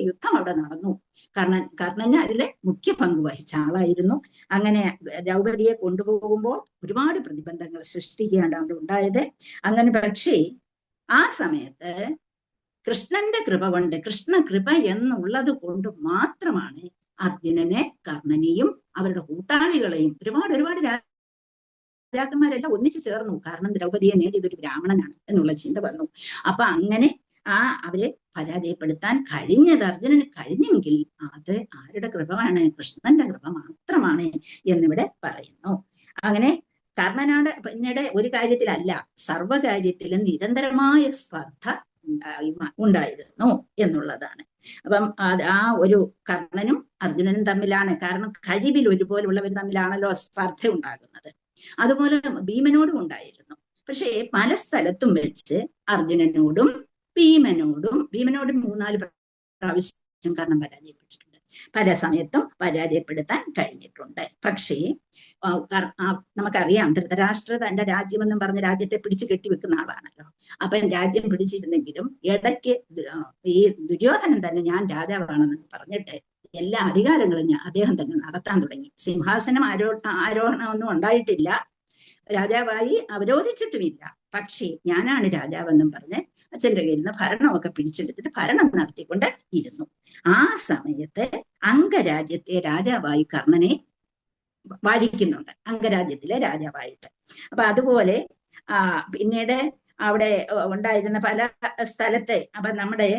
യുദ്ധം അവിടെ നടന്നു. കർണന് അതിലെ മുഖ്യ പങ്ക് വഹിച്ച ആളായിരുന്നു. അങ്ങനെ ദ്രൗപദിയെ കൊണ്ടുപോകുമ്പോൾ ഒരുപാട് പ്രതിബന്ധങ്ങൾ സൃഷ്ടിക്കുകയാണ് അവിടെ ഉണ്ടായത്. അങ്ങനെ പക്ഷേ ആ സമയത്ത് കൃഷ്ണന്റെ കൃപ കൊണ്ട്, കൃഷ്ണ കൃപ എന്നുള്ളത് കൊണ്ട് മാത്രമാണ് അർജുനനെ, കർണനെയും അവരുടെ കൂട്ടാളികളെയും ഒരുപാട് രാജാക്കന്മാരെല്ലാം ഒന്നിച്ചു ചേർന്നു. കാരണം ദ്രൗപദിയെ നേടിയത് ഒരു ബ്രാഹ്മണനാണ് എന്നുള്ള ചിന്ത വന്നു. അപ്പൊ അങ്ങനെ അവരെ പരാജയപ്പെടുത്താൻ കഴിഞ്ഞത് അർജുനന് കഴിഞ്ഞെങ്കിൽ അത് ആരുടെ കൃപമാണ്? കൃഷ്ണന്റെ കൃപ മാത്രമാണ് എന്നിവിടെ പറയുന്നു. അങ്ങനെ കർണനാട് പിന്നീട് ഒരു കാര്യത്തിലല്ല, സർവകാര്യത്തിലും നിരന്തരമായ സ്പർദ്ധ ഉണ്ടായിരുന്നു എന്നുള്ളതാണ്. അപ്പം ആ ഒരു കർണനും അർജുനനും തമ്മിലാണ്, കാരണം കഴിവിൽ ഒരുപോലുള്ളവർ തമ്മിലാണല്ലോ സ്പർദ്ധ ഉണ്ടാകുന്നത്. അതുപോലെ ഭീമനോടും ഉണ്ടായിരുന്നു. പക്ഷേ പല സ്ഥലത്തും വെച്ച് അർജുനനോടും ഭീമനോടും 3-4 പ്രാവശ്യം കർണൻ പരാജയപ്പെട്ടിട്ടുണ്ട്. പല സമയത്തും പരാജയപ്പെടുത്താൻ കഴിഞ്ഞിട്ടുണ്ട്. പക്ഷേ നമുക്കറിയാം, ധൃതരാഷ്ട്ര തന്റെ രാജ്യമെന്നും പറഞ്ഞ രാജ്യത്തെ പിടിച്ചു കെട്ടിവെക്കുന്ന ആളാണല്ലോ. അപ്പം രാജ്യം പിടിച്ചിരുന്നെങ്കിലും ഇടയ്ക്ക് ഈ ദുര്യോധനൻ തന്നെ ഞാൻ രാജാവാണെന്ന് പറഞ്ഞിട്ട് എല്ലാ അധികാരങ്ങളും അദ്ദേഹം തന്നെ നടത്താൻ തുടങ്ങി. സിംഹാസനം ആരോഹണമൊന്നും ഉണ്ടായിട്ടില്ല, രാജാവായി അവരോധിച്ചിട്ടുമില്ല. പക്ഷേ ഞാനാണ് രാജാവെന്നും പറഞ്ഞ് അച്ഛൻ്റെ കയ്യിൽ നിന്ന് ഭരണമൊക്കെ പിടിച്ചെടുത്തിട്ട് ഭരണം നടത്തിക്കൊണ്ട് ഇരുന്നു. ആ സമയത്ത് അംഗരാജ്യത്തെ രാജാവായി കർണനെ വാഴിക്കുന്നുണ്ട്, അംഗരാജ്യത്തിലെ രാജാവായിട്ട്. അപ്പൊ അതുപോലെ പിന്നീട് അവിടെ ഉണ്ടായിരുന്ന പല സ്ഥലത്തെ, അപ്പൊ നമ്മുടെ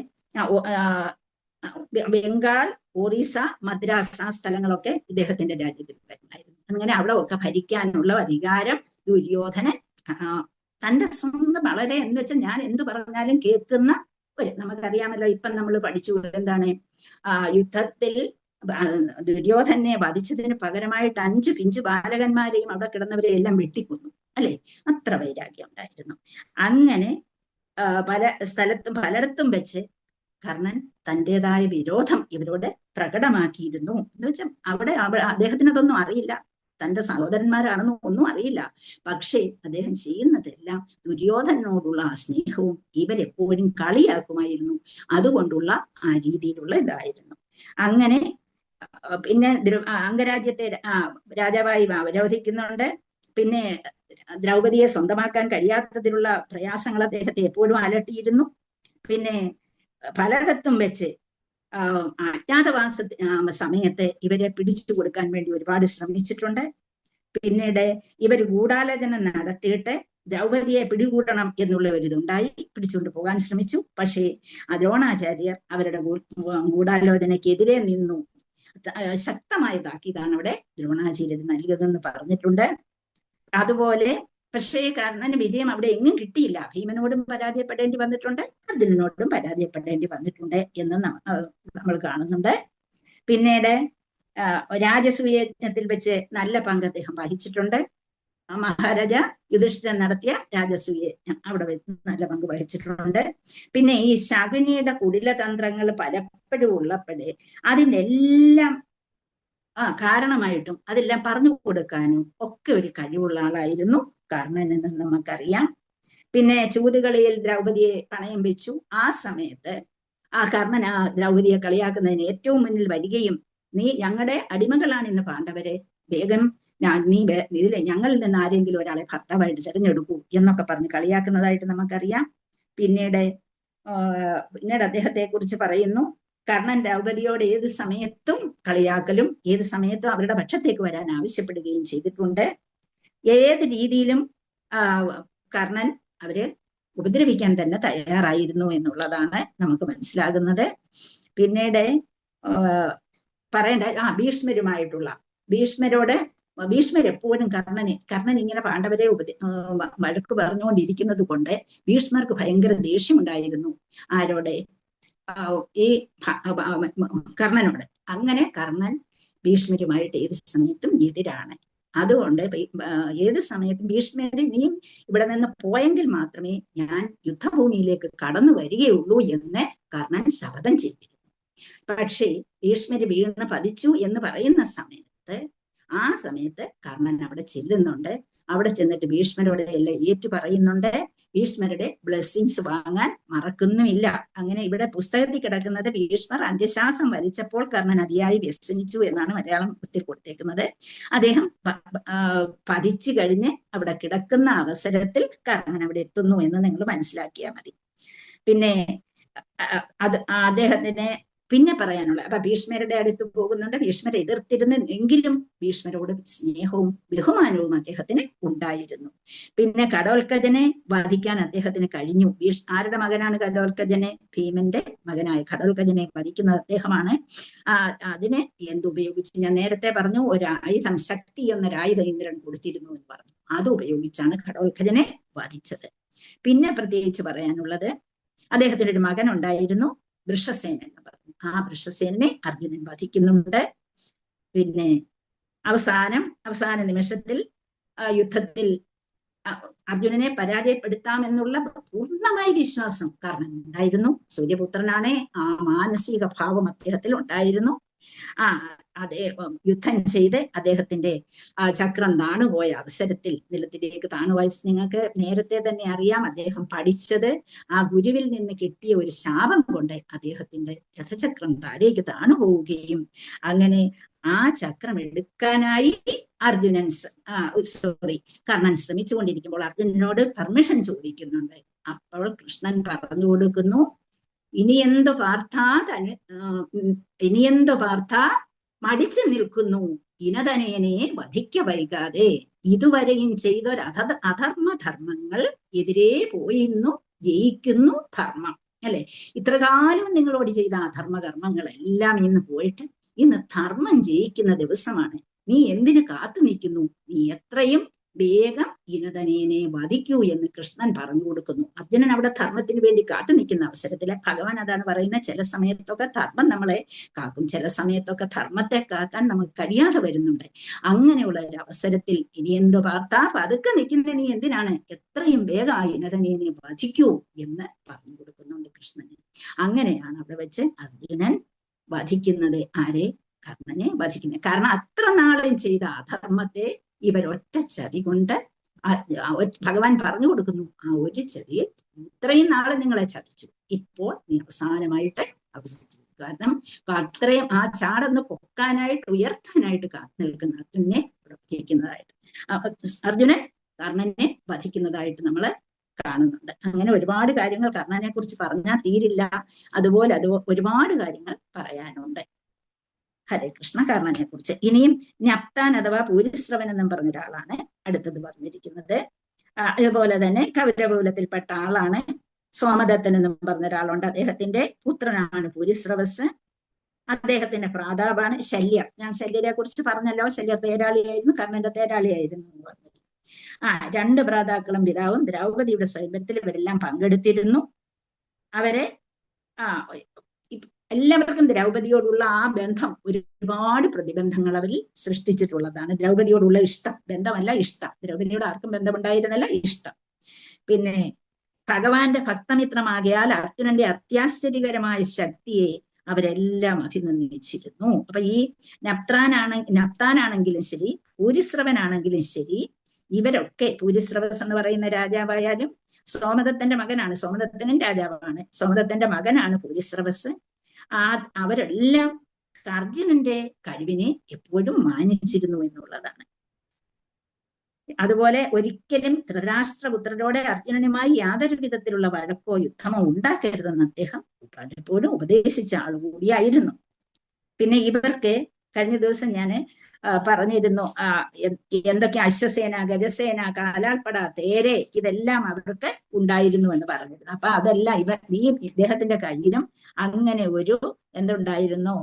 ബംഗാൾ, ഒറീസ, മദ്രാസ്, ആ സ്ഥലങ്ങളൊക്കെ ഇദ്ദേഹത്തിന്റെ രാജ്യത്തിൽ ഉണ്ടായിരുന്നു. അങ്ങനെ അവിടെ ഒക്കെ ഭരിക്കാനുള്ള അധികാരം ദുര്യോധനൻ തന്റെ സ്വന്തം വളരെ എന്ന് വെച്ചാൽ ഞാൻ എന്ത് പറഞ്ഞാലും കേൾക്കുന്ന നമുക്കറിയാമല്ലോ. ഇപ്പം നമ്മൾ പഠിച്ചു എന്താണ്, യുദ്ധത്തിൽ ദുര്യോധനെ വധിച്ചതിന് പകരമായിട്ട് 5 പിഞ്ചു ബാലകന്മാരെയും അവിടെ കിടന്നവരെ എല്ലാം വെട്ടിക്കൊന്നു അല്ലെ. അത്ര വൈരാഗ്യം ഉണ്ടായിരുന്നു. അങ്ങനെ പലയിടത്തും വെച്ച് കർണൻ തൻ്റെതായ വിരോധം ഇവരോട് പ്രകടമാക്കിയിരുന്നു. എന്ന് വെച്ചാൽ അവിടെ അദ്ദേഹത്തിന് അതൊന്നും അറിയില്ല, തന്റെ സഹോദരന്മാരാണെന്നും ഒന്നും അറിയില്ല. പക്ഷേ അദ്ദേഹം ചെയ്യുന്നതെല്ലാം ദുര്യോധനോടുള്ള ആ സ്നേഹവും ഇവരെപ്പോഴും കളിയാക്കുമായിരുന്നു. അതുകൊണ്ടുള്ള ആ രീതിയിലുള്ള ഇതായിരുന്നു. അങ്ങനെ പിന്നെ അംഗരാജ്യത്തെ രാജാവായി അവരോധിക്കുന്നുണ്ട്. പിന്നെ ദ്രൗപദിയെ സ്വന്തമാക്കാൻ കഴിയാത്തതിലുള്ള പ്രയാസങ്ങൾ അദ്ദേഹത്തെ എപ്പോഴും അലട്ടിയിരുന്നു. പിന്നെ പലയിടത്തും വെച്ച് അജ്ഞാതവാസ സമയത്ത് ഇവരെ പിടിച്ചു കൊടുക്കാൻ വേണ്ടി ഒരുപാട് ശ്രമിച്ചിട്ടുണ്ട്. പിന്നീട് ഇവർ ഗൂഢാലോചന നടത്തിയിട്ട് ദ്രൗപദിയെ പിടികൂടണം എന്നുള്ള ഒരിതുണ്ടായി, പിടിച്ചുകൊണ്ട് പോകാൻ ശ്രമിച്ചു. പക്ഷേ ദ്രോണാചാര്യർ അവരുടെ ഗൂഢാലോചനയ്ക്കെതിരെ നിന്നു. ശക്തമായ താക്കീതാണ് അവിടെ ദ്രോണാചാര്യർ നൽകുന്നതെന്ന് പറഞ്ഞിട്ടുണ്ട്. അതുപോലെ പക്ഷേ കർണന് വിജയം അവിടെ എങ്ങും കിട്ടിയില്ല. ഭീമനോടും പരാജയപ്പെടേണ്ടി വന്നിട്ടുണ്ട്, അർജുനനോടും പരാജയപ്പെടേണ്ടി വന്നിട്ടുണ്ട് എന്ന് നമ്മൾ കാണുന്നുണ്ട്. പിന്നീട് രാജസൂയജ്ഞത്തിൽ വെച്ച് നല്ല പങ്ക് അദ്ദേഹം വഹിച്ചിട്ടുണ്ട്. മഹാരാജ യുധിഷ്ഠിരൻ നടത്തിയ രാജസൂയജ്ഞം അവിടെ നല്ല പങ്ക് വഹിച്ചിട്ടുണ്ട്. പിന്നെ ഈ ശകുനിയുടെ കുടിലതന്ത്രങ്ങൾ പലപ്പോഴും ഉള്ളപ്പോഴേ അതിനെല്ലാം കാരണമായിട്ടും അതെല്ലാം പറഞ്ഞു കൊടുക്കാനും ഒക്കെ ഒരു കഴിവുള്ള ആളായിരുന്നു കർണനെന്ന് നമുക്കറിയാം. പിന്നെ ചൂതുകളിയിൽ ദ്രൗപദിയെ പണയം വെച്ചു. ആ സമയത്ത് കർണൻ ദ്രൗപദിയെ കളിയാക്കുന്നതിന് ഏറ്റവും മുന്നിൽ വരികയും, നീ ഞങ്ങളുടെ അടിമകളാണ് ഇന്ന് പാണ്ഡവരെ, വേഗം നീ ഇതിലെ ഞങ്ങളിൽ നിന്ന് ആരെങ്കിലും ഒരാളെ ഭർത്താവായിട്ട് തിരഞ്ഞെടുക്കൂ എന്നൊക്കെ പറഞ്ഞ് കളിയാക്കുന്നതായിട്ട് നമുക്കറിയാം. പിന്നീട് അദ്ദേഹത്തെ കുറിച്ച് പറയുന്നു, കർണൻ ദ്രൗപദിയോട് ഏത് സമയത്തും കളിയാക്കലും ഏത് സമയത്തും അവരുടെ പക്ഷത്തേക്ക് വരാൻ ആവശ്യപ്പെടുകയും ചെയ്തിട്ടുണ്ട്. ഏത് രീതിയിലും കർണൻ അവര് ഉപദ്രവിക്കാൻ തന്നെ തയ്യാറായിരുന്നു എന്നുള്ളതാണ് നമുക്ക് മനസ്സിലാകുന്നത്. പിന്നീട് പറയേണ്ട ഭീഷ്മരുമായിട്ടുള്ള ഭീഷ്മർ എപ്പോഴും കർണൻ ഇങ്ങനെ പാണ്ഡവരെ വഴക്ക് പറഞ്ഞുകൊണ്ടിരിക്കുന്നത് കൊണ്ട് ഭീഷ്മർക്ക് ഭയങ്കര ദേഷ്യമുണ്ടായിരുന്നു. ആരോടെ? ഈ കർണനോട്. അങ്ങനെ കർണൻ ഭീഷ്മരുമായിട്ട് ഏത് സമയത്തും എതിരാണ്. അതുകൊണ്ട് ഏത് സമയത്തും ഭീഷ്മര് ഇനിയും ഇവിടെ നിന്ന് പോയെങ്കിൽ മാത്രമേ ഞാൻ യുദ്ധഭൂമിയിലേക്ക് കടന്നു വരികയുള്ളൂ എന്ന് കർണൻ ശപഥം ചെയ്തിരുന്നു. പക്ഷേ ഭീഷ്മര് വീണ് പതിച്ചു എന്ന് പറയുന്ന സമയത്ത് ആ സമയത്ത് കർണൻ അവിടെ ചെല്ലുന്നുണ്ട്. അവിടെ ചെന്നിട്ട് ഭീഷ്മരോട് എല്ലാം ഏറ്റു പറയുന്നുണ്ട്. ഭീഷ്മരുടെ ബ്ലെസ്സിങ്സ് വാങ്ങാൻ മറക്കുന്നുമില്ല. അങ്ങനെ ഇവിടെ പുസ്തകത്തിൽ കിടക്കുന്നത് ഭീഷ്മർ അന്ത്യശ്വാസം വലിച്ചപ്പോൾ കർണൻ അതിയായി വ്യസനിച്ചു എന്നാണ് മലയാളത്തിൽ കൊടുത്തേക്കുന്നത്. അദ്ദേഹം പതിച്ചു കഴിഞ്ഞ് അവിടെ കിടക്കുന്ന അവസരത്തിൽ കർണൻ അവിടെ എത്തുന്നു എന്ന് നിങ്ങൾ മനസ്സിലാക്കിയാൽ മതി. പിന്നെ അദ്ദേഹത്തിനെ പിന്നെ പറയാനുള്ള ഭീഷ്മരുടെ അടുത്ത് പോകുന്നുണ്ട്. ഭീഷ്മരെ എതിർത്തിരുന്നെങ്കിലും ഭീഷ്മരോട് സ്നേഹവും ബഹുമാനവും അദ്ദേഹത്തിന് ഉണ്ടായിരുന്നു. പിന്നെ ഘടോൽക്കജനെ വധിക്കാൻ അദ്ദേഹത്തിന് കഴിഞ്ഞു. ആരുടെ മകനാണ് ഘടോൽക്കജനെ? ഭീമന്റെ മകനായ ഘടോൽക്കജനെ വധിക്കുന്നത് അദ്ദേഹമാണ്. അതിനെ എന്തുപയോഗിച്ച്? ഞാൻ നേരത്തെ പറഞ്ഞു, ഒരു ആയുധം, ശക്തി എന്നൊരായുധം ഇന്ദ്രൻ കൊടുത്തിരുന്നു എന്ന് പറഞ്ഞു. അത് ഉപയോഗിച്ചാണ് ഘടോൽക്കജനെ വധിച്ചത്. പിന്നെ പ്രത്യേകിച്ച് പറയാനുള്ളത്, അദ്ദേഹത്തിന് ഒരു മകൻ ഉണ്ടായിരുന്നു, വൃഷസേനൻ എന്ന് പറഞ്ഞു. ആ വൃഷസേനെ അർജുനൻ വധിക്കുന്നുണ്ട്. പിന്നെ അവസാന നിമിഷത്തിൽ യുദ്ധത്തിൽ അർജുനനെ പരാജയപ്പെടുത്താമെന്നുള്ള പൂർണ്ണമായ വിശ്വാസം കർണനുണ്ടായിരുന്നു. സൂര്യപുത്രനാണ്. ആ മാനസിക ഭാവം അദ്ദേഹത്തിൽ ഉണ്ടായിരുന്നു. യുദ്ധം ചെയ്ത് അദ്ദേഹത്തിന്റെ ചക്രം താണുപോയ അവസരത്തിൽ നിലത്തിലേക്ക് താണുപോയ നിങ്ങൾക്ക് നേരത്തെ തന്നെ അറിയാം. അദ്ദേഹം പഠിച്ചത് ആ ഗുരുവിൽ നിന്ന് കിട്ടിയ ഒരു ശാപം കൊണ്ട് അദ്ദേഹത്തിന്റെ രഥചക്രം താഴേക്ക് താണുപോവുകയും അങ്ങനെ ആ ചക്രം എടുക്കാനായി കർണൻ ശ്രമിച്ചുകൊണ്ടിരിക്കുമ്പോൾ അർജുനനോട് പെർമിഷൻ ചോദിക്കുന്നുണ്ട്. അപ്പോൾ കൃഷ്ണൻ പറഞ്ഞു കൊടുക്കുന്നു, ഇനിയെന്തു പാർത്ഥാ മടിച്ചു നിൽക്കുന്നു, ഇനതനയനെ വധിക്ക വൈകാതെ. ഇതുവരെയും ചെയ്തൊരു അധർമ്മധർമ്മങ്ങൾ എതിരെ പോയിന്നു ജയിക്കുന്നു ധർമ്മം. അല്ലെ? ഇത്രകാലം നിങ്ങളോട് ചെയ്ത അധർമ്മകർമ്മങ്ങളെല്ലാം ഇന്ന് പോയിട്ട് ഇന്ന് ധർമ്മം ജയിക്കുന്ന ദിവസമാണ്. നീ എന്തിനു കാത്തു നിൽക്കുന്നു? നീ എത്രയും വേഗം ഇനതനേനെ വധിക്കൂ എന്ന് കൃഷ്ണൻ പറഞ്ഞു കൊടുക്കുന്നു. അർജുനൻ അവിടെ ധർമ്മത്തിന് വേണ്ടി കാത്തു നിൽക്കുന്ന അവസരത്തില് ഭഗവാൻ അതാണ് പറയുന്നത്, ചില സമയത്തൊക്കെ ധർമ്മം നമ്മളെ കാക്കും, ചില സമയത്തൊക്കെ ധർമ്മത്തെ കാക്കാൻ നമുക്ക് കഴിയാതെ വരുന്നുണ്ട്. അങ്ങനെയുള്ള ഒരു അവസരത്തിൽ ഇനി എന്തു വാർത്താ പതുക്കെ നിൽക്കുന്ന നീ എന്തിനാണ്, എത്രയും വേഗം ആ ഇനതനേനെ വധിക്കൂ എന്ന് പറഞ്ഞു കൊടുക്കുന്നുണ്ട് കൃഷ്ണന്. അങ്ങനെയാണ് അവിടെ വെച്ച് അർജുനൻ വധിക്കുന്നത്. ആരെ? കർണനെ വധിക്കുന്നത്. കാരണം അത്ര നാളും ചെയ്ത അധർമ്മത്തെ ഇവരൊറ്റ ചതി കൊണ്ട് ഭഗവാൻ പറഞ്ഞു കൊടുക്കുന്നു, ആ ഒരു ചതിയിൽ ഇത്രയും നാളെ നിങ്ങളെ ചതിച്ചു, ഇപ്പോൾ നീ അവസാനമായിട്ട് അവസാനിച്ചു. കാരണം അത്രയും ആ ചാടൊന്ന് പൊക്കാനായിട്ട് ഉയർത്താനായിട്ട് കാത്തു നിൽക്കുന്ന അർജുനെ വധിക്കുന്നതായിട്ട് അർജുനൻ കർണനെ വധിക്കുന്നതായിട്ട് നമ്മൾ കാണുന്നുണ്ട്. അങ്ങനെ ഒരുപാട് കാര്യങ്ങൾ കർണനെ കുറിച്ച് പറഞ്ഞാൽ തീരില്ല. അതുപോലെ ഒരുപാട് കാര്യങ്ങൾ പറയാനുണ്ട്. ഹരേ കൃഷ്ണ. കർണനെ കുറിച്ച് ഇനിയും നപ്താൻ അഥവാ പൂരിശ്രവൻ എന്നും പറഞ്ഞ ഒരാളാണ് അടുത്തത് പറഞ്ഞിരിക്കുന്നത്. അതുപോലെ തന്നെ കൗരവകുലത്തിൽപ്പെട്ട ആളാണ്. സോമദത്തൻ എന്നും പറഞ്ഞ ഒരാളുണ്ട്. അദ്ദേഹത്തിന്റെ പുത്രനാണ് പൂരിശ്രവസ്. അദ്ദേഹത്തിന്റെ പ്രാതാപാണ് ശല്യർ. ഞാൻ ശല്യരെ കുറിച്ച് പറഞ്ഞല്ലോ. ശല്യർ തേരാളിയായിരുന്നു, കർണന്റെ തേരാളിയായിരുന്നു എന്ന് പറഞ്ഞു. രണ്ട് ഭ്രാതാക്കളും പിതാവും ദ്രൗപദിയുടെ സ്വയംവരത്തിൽ ഇവരെല്ലാം പങ്കെടുത്തിരുന്നു. അവരെ എല്ലാവർക്കും ദ്രൗപദിയോടുള്ള ആ ബന്ധം ഒരുപാട് പ്രതിബന്ധങ്ങൾ അവരിൽ സൃഷ്ടിച്ചിട്ടുള്ളതാണ്. ദ്രൗപദിയോടുള്ള ഇഷ്ടം, ബന്ധമല്ല ഇഷ്ടം. ദ്രൗപദിയോട് ആർക്കും ബന്ധമുണ്ടായിരുന്നില്ല, ഇഷ്ടം. പിന്നെ ഭഗവാന്റെ ഭക്തമിത്രമാകിയാൽ അർജുനന്റെ അത്യാശ്ചര്യകരമായ ശക്തിയെ അവരെല്ലാം അഭിനന്ദിച്ചിരുന്നു. അപ്പൊ ഈ നപ്താനാണെങ്കിലും ശരി, പൂരിശ്രവനാണെങ്കിലും ശരി, ഇവരൊക്കെ പൂരിശ്രവസ് എന്ന് പറയുന്ന രാജാവായാലും സോമദത്തന്റെ മകനാണ്. സോമദത്തനും രാജാവാണ്. സോമദത്തന്റെ മകനാണ് പൂരിശ്രവസ്. അവരെല്ലാം അർജുനന്റെ കഴിവിനെ എപ്പോഴും മാനിച്ചിരുന്നു എന്നുള്ളതാണ്. അതുപോലെ ഒരിക്കലും ധൃതരാഷ്ട്രപുത്രരോടെ അർജുനനുമായി യാതൊരു വിധത്തിലുള്ള വഴക്കോ യുദ്ധമോ ഉണ്ടാക്കരുതെന്ന് അദ്ദേഹം പലപ്പോഴും ഉപദേശിച്ച ആളുകൂടിയായിരുന്നു. പിന്നെ ഇവർക്ക് കഴിഞ്ഞ ദിവസം ഞാൻ പറഞ്ഞിരുന്നു എന്തൊക്കെ അശ്വസേന, ഗജസേന, കാലാൾപ്പട, തേരെ ഇതെല്ലാം അവർക്ക് ഉണ്ടായിരുന്നു എന്ന് പറഞ്ഞിരുന്നു. അപ്പൊ അതെല്ലാം ഇദ്ദേഹത്തിന്റെ കയ്യിലും അങ്ങനെ ഒരു എന്തുണ്ടായിരുന്നു,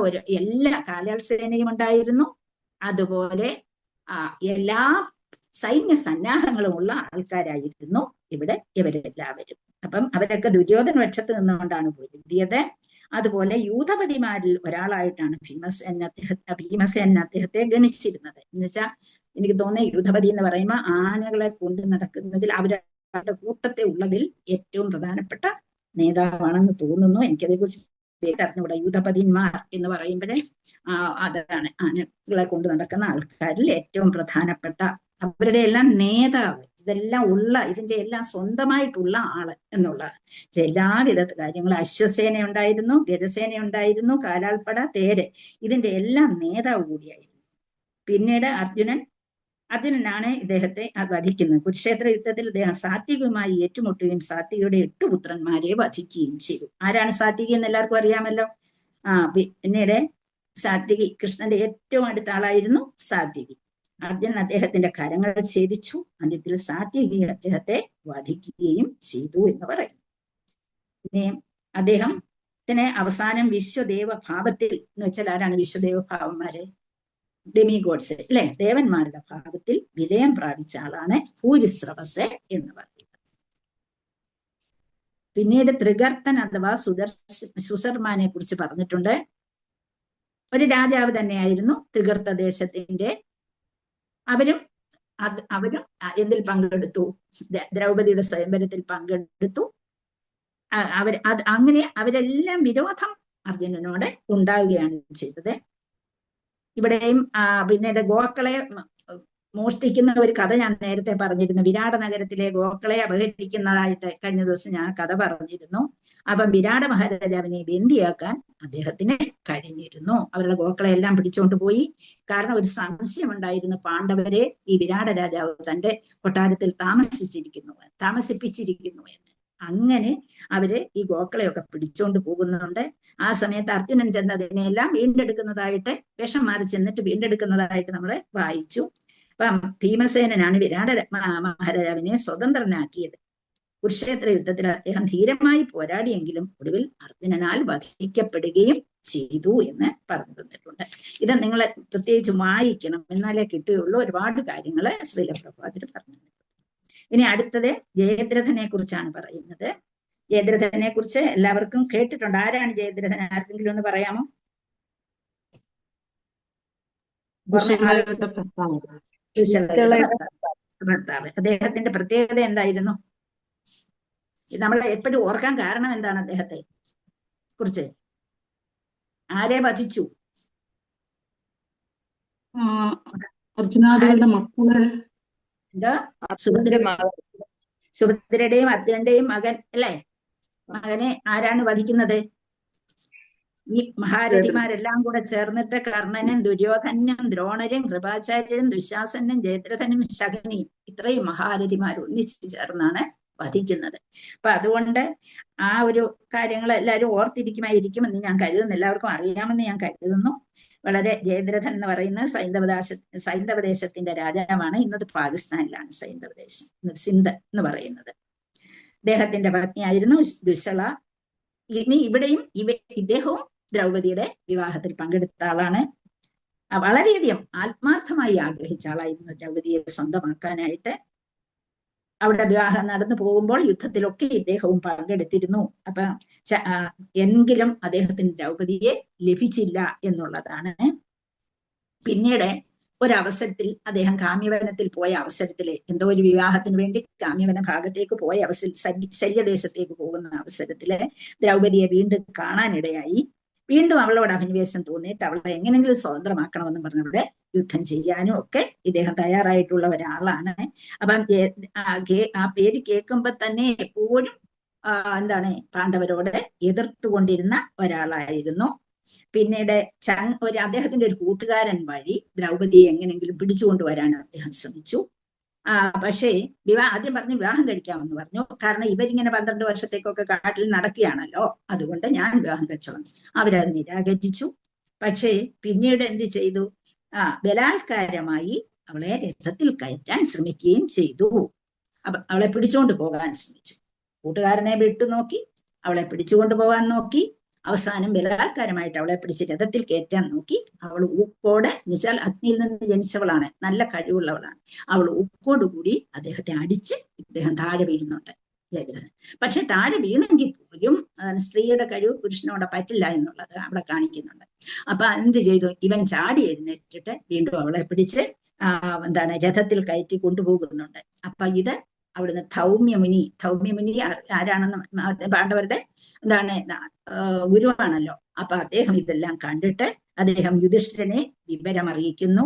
ഒരു എല്ലാ കാലാൾസേനയും ഉണ്ടായിരുന്നു. അതുപോലെ എല്ലാ സൈന്യ സന്നാഹങ്ങളുമുള്ള ആൾക്കാരായിരുന്നു ഇവരെല്ലാവരും. അപ്പം അവരൊക്കെ ദുര്യോധന പക്ഷത്ത് നിന്നുകൊണ്ടാണ് പൊരുതിയത്. അതുപോലെ യൂഥപതിമാരിൽ ഒരാളായിട്ടാണ് ഭീമസേന അദ്ദേഹത്തെ ഗണിച്ചിരുന്നത്. എന്നുവെച്ചാൽ എനിക്ക് തോന്നുന്നത് യൂഥപതി എന്ന് പറയുമ്പോൾ ആനകളെ കൊണ്ട് നടക്കുന്നതിൽ അവരുടെ കൂട്ടത്തെ ഉള്ളതിൽ ഏറ്റവും പ്രധാനപ്പെട്ട നേതാവാണെന്ന് തോന്നുന്നു. എനിക്കതേക്കുറിച്ച് അറിഞ്ഞൂടാ. യൂഥപതിന്മാർ എന്ന് പറയുമ്പോഴേ അതാണ് ആനകളെ കൊണ്ട് നടക്കുന്ന ആൾക്കാരിൽ ഏറ്റവും പ്രധാനപ്പെട്ട, അവരുടെ എല്ലാം നേതാവ്, ഇതിന്റെ എല്ലാം സ്വന്തമായിട്ടുള്ള ആള് എന്നുള്ള എല്ലാവിധ കാര്യങ്ങൾ. അശ്വസേന ഉണ്ടായിരുന്നു, ഗജസേന ഉണ്ടായിരുന്നു, കാലാൾപ്പട, തേര്, ഇതിന്റെ എല്ലാം നേതാവ് കൂടിയായിരുന്നു. പിന്നീട് അർജുനനാണ് ഇദ്ദേഹത്തെ വധിക്കുന്നത്. കുരുക്ഷേത്ര യുദ്ധത്തിൽ അദ്ദേഹം സാത്വികമായി ഏറ്റുമുട്ടുകയും സാത്വികയുടെ 8 പുത്രന്മാരെ വധിക്കുകയും ചെയ്തു. ആരാണ് സാത്വികി എന്ന് എല്ലാവർക്കും അറിയാമല്ലോ. പിന്നീട് സാത്വികി, കൃഷ്ണന്റെ ഏറ്റവും അടുത്ത ആളായിരുന്നു സാത്വികി. അർജുനൻ അദ്ദേഹത്തിന്റെ കരങ്ങൾ ഛേദിച്ചു. അന്ത്യത്തിൽ സാത്വികി അദ്ദേഹത്തെ വധിക്കുകയും ചെയ്തു എന്ന് പറയുന്നു. പിന്നെ അദ്ദേഹത്തിന് അവസാനം വിശ്വദേവ ഭാവത്തിൽ എന്ന് വെച്ചാൽ ആരാണ് വിശ്വദേവ ഭാവന്മാര്? ഡെമിഗോഡ്സ് അല്ലെ, ദേവന്മാരുടെ ഭാഗത്തിൽ വിലയം പ്രാപിച്ച ആളാണ് പൂരിശ്രവസ് എന്ന് പറയുന്നത്. പിന്നീട് ത്രികർത്തൻ അഥവാ സുസർമാനെ കുറിച്ച് പറഞ്ഞിട്ടുണ്ട്. ഒരു രാജാവ് തന്നെയായിരുന്നു ത്രികർത്ത ദേശത്തിന്റെ. അവരും എന്തിൽ പങ്കെടുത്തു? ദ്രൗപദിയുടെ സ്വയംവരത്തിൽ പങ്കെടുത്തു. അങ്ങനെ അവരെല്ലാം വിരോധം അർജുനനോട് ഉണ്ടാവുകയാണ് ചെയ്തത്. ഇവിടെയും പിന്നീട് ഗോക്കളെ മോഷ്ടിക്കുന്ന ഒരു കഥ ഞാൻ നേരത്തെ പറഞ്ഞിരുന്നു. വിരാട നഗരത്തിലെ ഗോക്കളെ അപഹരിക്കുന്നതായിട്ട് കഴിഞ്ഞ ദിവസം ഞാൻ കഥ പറഞ്ഞിരുന്നു. അപ്പം വിരാട മഹാരാജാവിനെ ബന്ദിയാക്കാൻ അദ്ദേഹത്തിന് കഴിഞ്ഞിരുന്നു. അവരുടെ ഗോക്കളെ എല്ലാം പിടിച്ചുകൊണ്ട് പോയി. കാരണം ഒരു സംശയമുണ്ടായിരുന്നു, പാണ്ഡവരെ ഈ വിരാട രാജാവ് തന്റെ കൊട്ടാരത്തിൽ താമസിപ്പിച്ചിരിക്കുന്നു എന്ന്. അങ്ങനെ അവര് ഈ ഗോക്കളെയൊക്കെ പിടിച്ചോണ്ട് പോകുന്നുണ്ട്. ആ സമയത്ത് അർജുനൻ ചെന്ന് അതിനെല്ലാം വീണ്ടെടുക്കുന്നതായിട്ട്, വേഷം മാറി ചെന്നിട്ട് വീണ്ടെടുക്കുന്നതായിട്ട് നമ്മൾ വായിച്ചു. അപ്പം ഭീമസേനനാണ് വിരാട മഹാരാജാവിനെ സ്വതന്ത്രനാക്കിയത്. കുരുക്ഷേത്ര യുദ്ധത്തിൽ അദ്ദേഹം ധീരമായി പോരാടിയെങ്കിലും ഒടുവിൽ അർജുനനാൽ വധിക്കപ്പെടുകയും ചെയ്തു എന്ന് പറഞ്ഞു തന്നിട്ടുണ്ട്. ഇത് നിങ്ങൾ പ്രത്യേകിച്ച് വായിക്കണം, എന്നാലേ കിട്ടുകയുള്ളൂ. ഒരുപാട് കാര്യങ്ങൾ ശ്രീല പ്രഭാതിൽ പറഞ്ഞു തന്നിട്ടുണ്ട്. ഇനി അടുത്തത് ജയദ്രഥനെ കുറിച്ചാണ് പറയുന്നത്. ജയദ്രഥനെ കുറിച്ച് എല്ലാവർക്കും കേട്ടിട്ടുണ്ട്. ആരാണ് ജയദ്രഥൻ? ആർക്കെങ്കിലും ഒന്ന് പറയാമോ? ഭർത്താവ്. അദ്ദേഹത്തിന്റെ പ്രത്യേകത എന്തായിരുന്നു? നമ്മൾ എപ്പോഴും ഓർക്കാൻ കാരണം എന്താണ് അദ്ദേഹത്തെ കുറിച്ച്? ആരെ വധിച്ചു? അർജുനാദികളുടെ മക്കളെ. എന്താ? സുഭദ്രയുടെയും അർജുനന്റെയും മകൻ അല്ലേ? മകനെ ആരാണ് വധിക്കുന്നത്? ഈ മഹാരഥിമാരെല്ലാം കൂടെ ചേർന്നിട്ട് കർണനും ദുര്യോധനും ദ്രോണരും കൃപാചാര്യരും ദുശാസനും ജയദ്രഥനും ശകുനിയും ഇത്രയും മഹാരഥിമാർ ഒന്നിച്ചു ചേർന്നാണ് വധിക്കുന്നത്. അപ്പൊ അതുകൊണ്ട് ആ ഒരു കാര്യങ്ങൾ എല്ലാവരും ഓർത്തിരിക്കുമായിരിക്കുമെന്ന് ഞാൻ കരുതുന്നു, എല്ലാവർക്കും അറിയാമെന്ന് ഞാൻ കരുതുന്നു. വളരെ ജയദ്രഥൻ എന്ന് പറയുന്ന സൈന്ധവദേശത്തിന്റെ രാജാവാണ്. ഇന്നത് പാകിസ്ഥാനിലാണ് സൈന്ധവദേശം, സിന്ധ് എന്ന് പറയുന്നത്. അദ്ദേഹത്തിന്റെ പത്നിയായിരുന്നു ദുശള. ഇനി ഇവിടെയും ഇദ്ദേഹവും ദ്രൗപദിയുടെ വിവാഹത്തിൽ പങ്കെടുത്ത ആളാണ്. വളരെയധികം ആത്മാർത്ഥമായി ആഗ്രഹിച്ച ആളായിരുന്നു ദ്രൗപദിയെ സ്വന്തമാക്കാനായിട്ട്. അവിടെ വിവാഹം നടന്നു പോകുമ്പോൾ യുദ്ധത്തിലൊക്കെ ഇദ്ദേഹവും പങ്കെടുത്തിരുന്നു. അപ്പൊ എങ്കിലും അദ്ദേഹത്തിന് ദ്രൗപദിയെ ലഭിച്ചില്ല എന്നുള്ളതാണ്. പിന്നീട് ഒരവസരത്തിൽ അദ്ദേഹം കാമ്യവനത്തിൽ പോയ അവസരത്തില് എന്തോ ഒരു വിവാഹത്തിന് വേണ്ടി കാമ്യവന ഭാഗത്തേക്ക് പോയ ശല്യദേശത്തേക്ക് പോകുന്ന അവസരത്തില് ദ്രൗപദിയെ വീണ്ടും കാണാനിടയായി. വീണ്ടും അവളോട് അഭിനിവേശം തോന്നിയിട്ട് അവളെ എങ്ങനെങ്കിലും സ്വതന്ത്രമാക്കണമെന്ന് പറഞ്ഞവിടെ യുദ്ധം ചെയ്യാനും ഒക്കെ ഇദ്ദേഹം തയ്യാറായിട്ടുള്ള ഒരാളാണ്. അപ്പം ആ പേര് കേൾക്കുമ്പോ തന്നെ എപ്പോഴും പാണ്ഡവരോട് എതിർത്തുകൊണ്ടിരുന്ന ഒരാളായിരുന്നു. പിന്നീട് അദ്ദേഹത്തിന്റെ ഒരു കൂട്ടുകാരൻ വഴി ദ്രൗപദിയെ എങ്ങനെങ്കിലും പിടിച്ചുകൊണ്ടുവരാൻ അദ്ദേഹം ശ്രമിച്ചു. പക്ഷേ ആദ്യം പറഞ്ഞു വിവാഹം കഴിക്കാമെന്ന് പറഞ്ഞു. കാരണം ഇവരിങ്ങനെ 12 വർഷത്തേക്കൊക്കെ കാട്ടിൽ നടക്കുകയാണല്ലോ, അതുകൊണ്ട് ഞാൻ വിവാഹം കഴിച്ചോളാം. അവരത് നിരാകരിച്ചു. പക്ഷേ പിന്നീട് എന്ത് ചെയ്തു? ബലാത്കാരമായി അവളെ രഥത്തിൽ കയറ്റാൻ ശ്രമിക്കുകയും ചെയ്തു. അവളെ പിടിച്ചുകൊണ്ട് പോകാൻ ശ്രമിച്ചു. കൂട്ടുകാരനെ വിട്ടു നോക്കി, അവളെ പിടിച്ചുകൊണ്ട് പോകാൻ നോക്കി. അവസാനം ബലാത്കാരമായിട്ട് അവളെ പിടിച്ച് രഥത്തിൽ കയറ്റാൻ നോക്കി. അവൾ ഉപ്പോടെ എന്നുവെച്ചാൽ അഗ്നിയിൽ നിന്ന് ജനിച്ചവളാണ്, നല്ല കഴിവുള്ളവളാണ്. അവൾ ഉപ്പോടുകൂടി അദ്ദേഹത്തെ അടിച്ച് ഇദ്ദേഹം താഴെ വീഴുന്നുണ്ട്, ജയദ്രഥൻ. പക്ഷെ താഴെ വീണെങ്കിൽ പോലും സ്ത്രീയുടെ കഴിവ് പുരുഷനോടെ പറ്റില്ല എന്നുള്ളത് അവിടെ കാണിക്കുന്നുണ്ട്. അപ്പൊ എന്ത് ചെയ്തു? ഇവൻ ചാടി എഴുന്നേറ്റിട്ട് വീണ്ടും അവളെ പിടിച്ച് രഥത്തിൽ കയറ്റി കൊണ്ടുപോകുന്നുണ്ട്. അപ്പൊ ഇത് അവിടുന്ന് ധൗമ്യമുനി ആരാണെന്ന് പാണ്ഡവരുടെ ഗുരുവാണല്ലോ. അപ്പൊ അദ്ദേഹം ഇതെല്ലാം കണ്ടിട്ട് അദ്ദേഹം യുധിഷ്ഠിരനെ വിവരം അറിയിക്കുന്നു.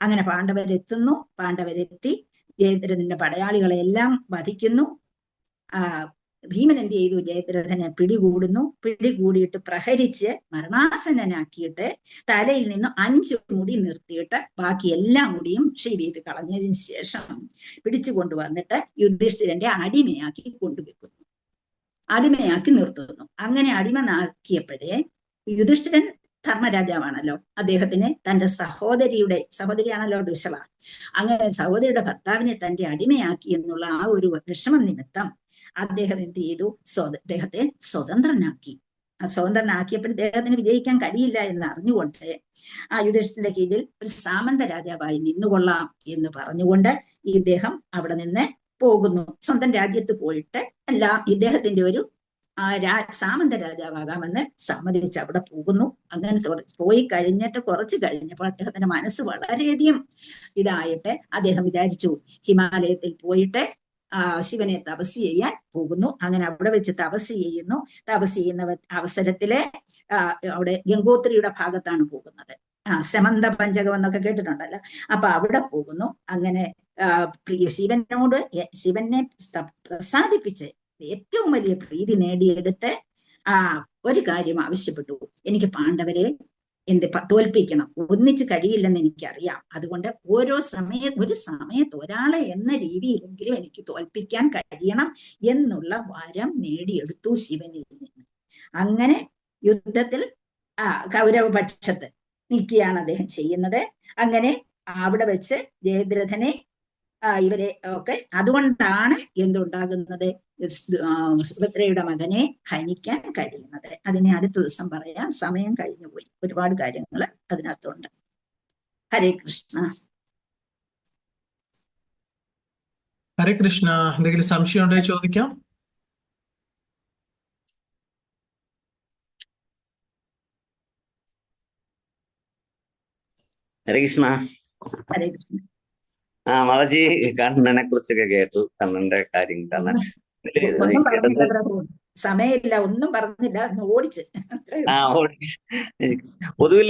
അങ്ങനെ പാണ്ഡവരെത്തി ജയദ്രഥന്റെ പടയാളികളെ എല്ലാം വധിക്കുന്നു. ഭീമൻ എന്ത് ചെയ്തു? ജയദ്രഥനെ പിടികൂടിയിട്ട് പ്രഹരിച്ച് മരണാസന്നനാക്കിയിട്ട് തലയിൽ നിന്ന് 5 മുടി നിർത്തിയിട്ട് ബാക്കി എല്ലാ മുടിയും ഷേവ് ചെയ്ത് കളഞ്ഞതിന് ശേഷം പിടിച്ചു കൊണ്ടുവന്നിട്ട് യുധിഷ്ഠിരന്റെ അടിമയാക്കി കൊണ്ടുവെക്കുന്നു, അടിമയാക്കി നിർത്തുന്നു. അങ്ങനെ അടിമനാക്കിയപ്പോഴേ യുധിഷ്ഠിരൻ ധർമ്മരാജാവാണല്ലോ, അദ്ദേഹത്തിന് തന്റെ സഹോദരിയാണല്ലോ ദുശള. അങ്ങനെ സഹോദരിയുടെ ഭർത്താവിനെ തന്റെ അടിമയാക്കി എന്നുള്ള ആ ഒരു വിഷമം നിമിത്തം അദ്ദേഹം എന്ത് ചെയ്തു? അദ്ദേഹത്തെ സ്വതന്ത്രനാക്കി. സ്വതന്ത്രനാക്കിയപ്പോൾ ഇദ്ദേഹത്തിന് വിജയിക്കാൻ കഴിയില്ല എന്ന് അറിഞ്ഞുകൊണ്ട് യുധിഷ്ഠിരന്റെ കീഴിൽ ഒരു സാമന്ത രാജാവായി നിന്നുകൊള്ളാം എന്ന് പറഞ്ഞുകൊണ്ട് ഇദ്ദേഹം അവിടെ നിന്ന് പോകുന്നു. സ്വന്തം രാജ്യത്ത് പോയിട്ട് ഇദ്ദേഹത്തിന്റെ ഒരു സാമന്ത രാജാവാകാമെന്ന് സമ്മതിച്ച് അവിടെ പോകുന്നു. അങ്ങനെ പോയി കുറച്ച് കഴിഞ്ഞപ്പോൾ അദ്ദേഹത്തിന്റെ മനസ്സ് വളരെയധികം ഇതായിട്ട് അദ്ദേഹം വിചാരിച്ചു ഹിമാലയത്തിൽ പോയിട്ട് ശിവനെ തപസ് ചെയ്യാൻ പോകുന്നു. അങ്ങനെ അവിടെ വെച്ച് തപസ് ചെയ്യുന്ന അവസരത്തില് അവിടെ ഗംഗോത്രിയുടെ ഭാഗത്താണ് പോകുന്നത്. സമന്ത പഞ്ചകം എന്നൊക്കെ കേട്ടിട്ടുണ്ടല്ലോ. അപ്പൊ അവിടെ പോകുന്നു. അങ്ങനെ ശിവനെ പ്രസാദിപ്പിച്ച് ഏറ്റവും വലിയ പ്രീതി നേടിയെടുത്ത് ഒരു കാര്യം ആവശ്യപ്പെട്ടു. എനിക്ക് പാണ്ഡവരെ തോൽപ്പിക്കണം, ഒന്നിച്ച് കഴിയില്ലെന്ന് എനിക്കറിയാം. അതുകൊണ്ട് ഒരു സമയത്ത് ഒരാളെ എന്ന രീതിയിലെങ്കിലും എനിക്ക് തോൽപ്പിക്കാൻ കഴിയണം എന്നുള്ള വരം നേടിയെടുത്തു ശിവനിൽ നിന്ന്. അങ്ങനെ യുദ്ധത്തിൽ കൗരവപക്ഷത്ത് നിൽക്കുകയാണ് അദ്ദേഹം ചെയ്യുന്നത്. അങ്ങനെ അവിടെ വെച്ച് ജയദ്രഥനെ ഇവരെ ഒക്കെ അതുകൊണ്ടാണ് എന്തുണ്ടാകുന്നത്? സുഭദ്രയുടെ മകനെ ഹനിക്കാൻ കഴിയുന്നത്. അതിനെ അടുത്ത ദിവസം പറയാം, സമയം കഴിഞ്ഞുപോയി. ഒരുപാട് കാര്യങ്ങൾ അതിനകത്തുണ്ട്. ഹരേ കൃഷ്ണ. ഹരേ കൃഷ്ണ. എന്തെങ്കിലും സംശയം ഉണ്ടെങ്കിൽ ചോദിക്കാം. ഹരേ കൃഷ്ണ. ഹരേ കൃഷ്ണ. മാതാജി കണ്ണനെ കുറിച്ചൊക്കെ കേട്ടു, കണ്ണന്റെ കാര്യം. കണ്ണൻ സമയമില്ല, ഒന്നും പറഞ്ഞില്ല, ഓടിച്ച് പൊതുവിൽ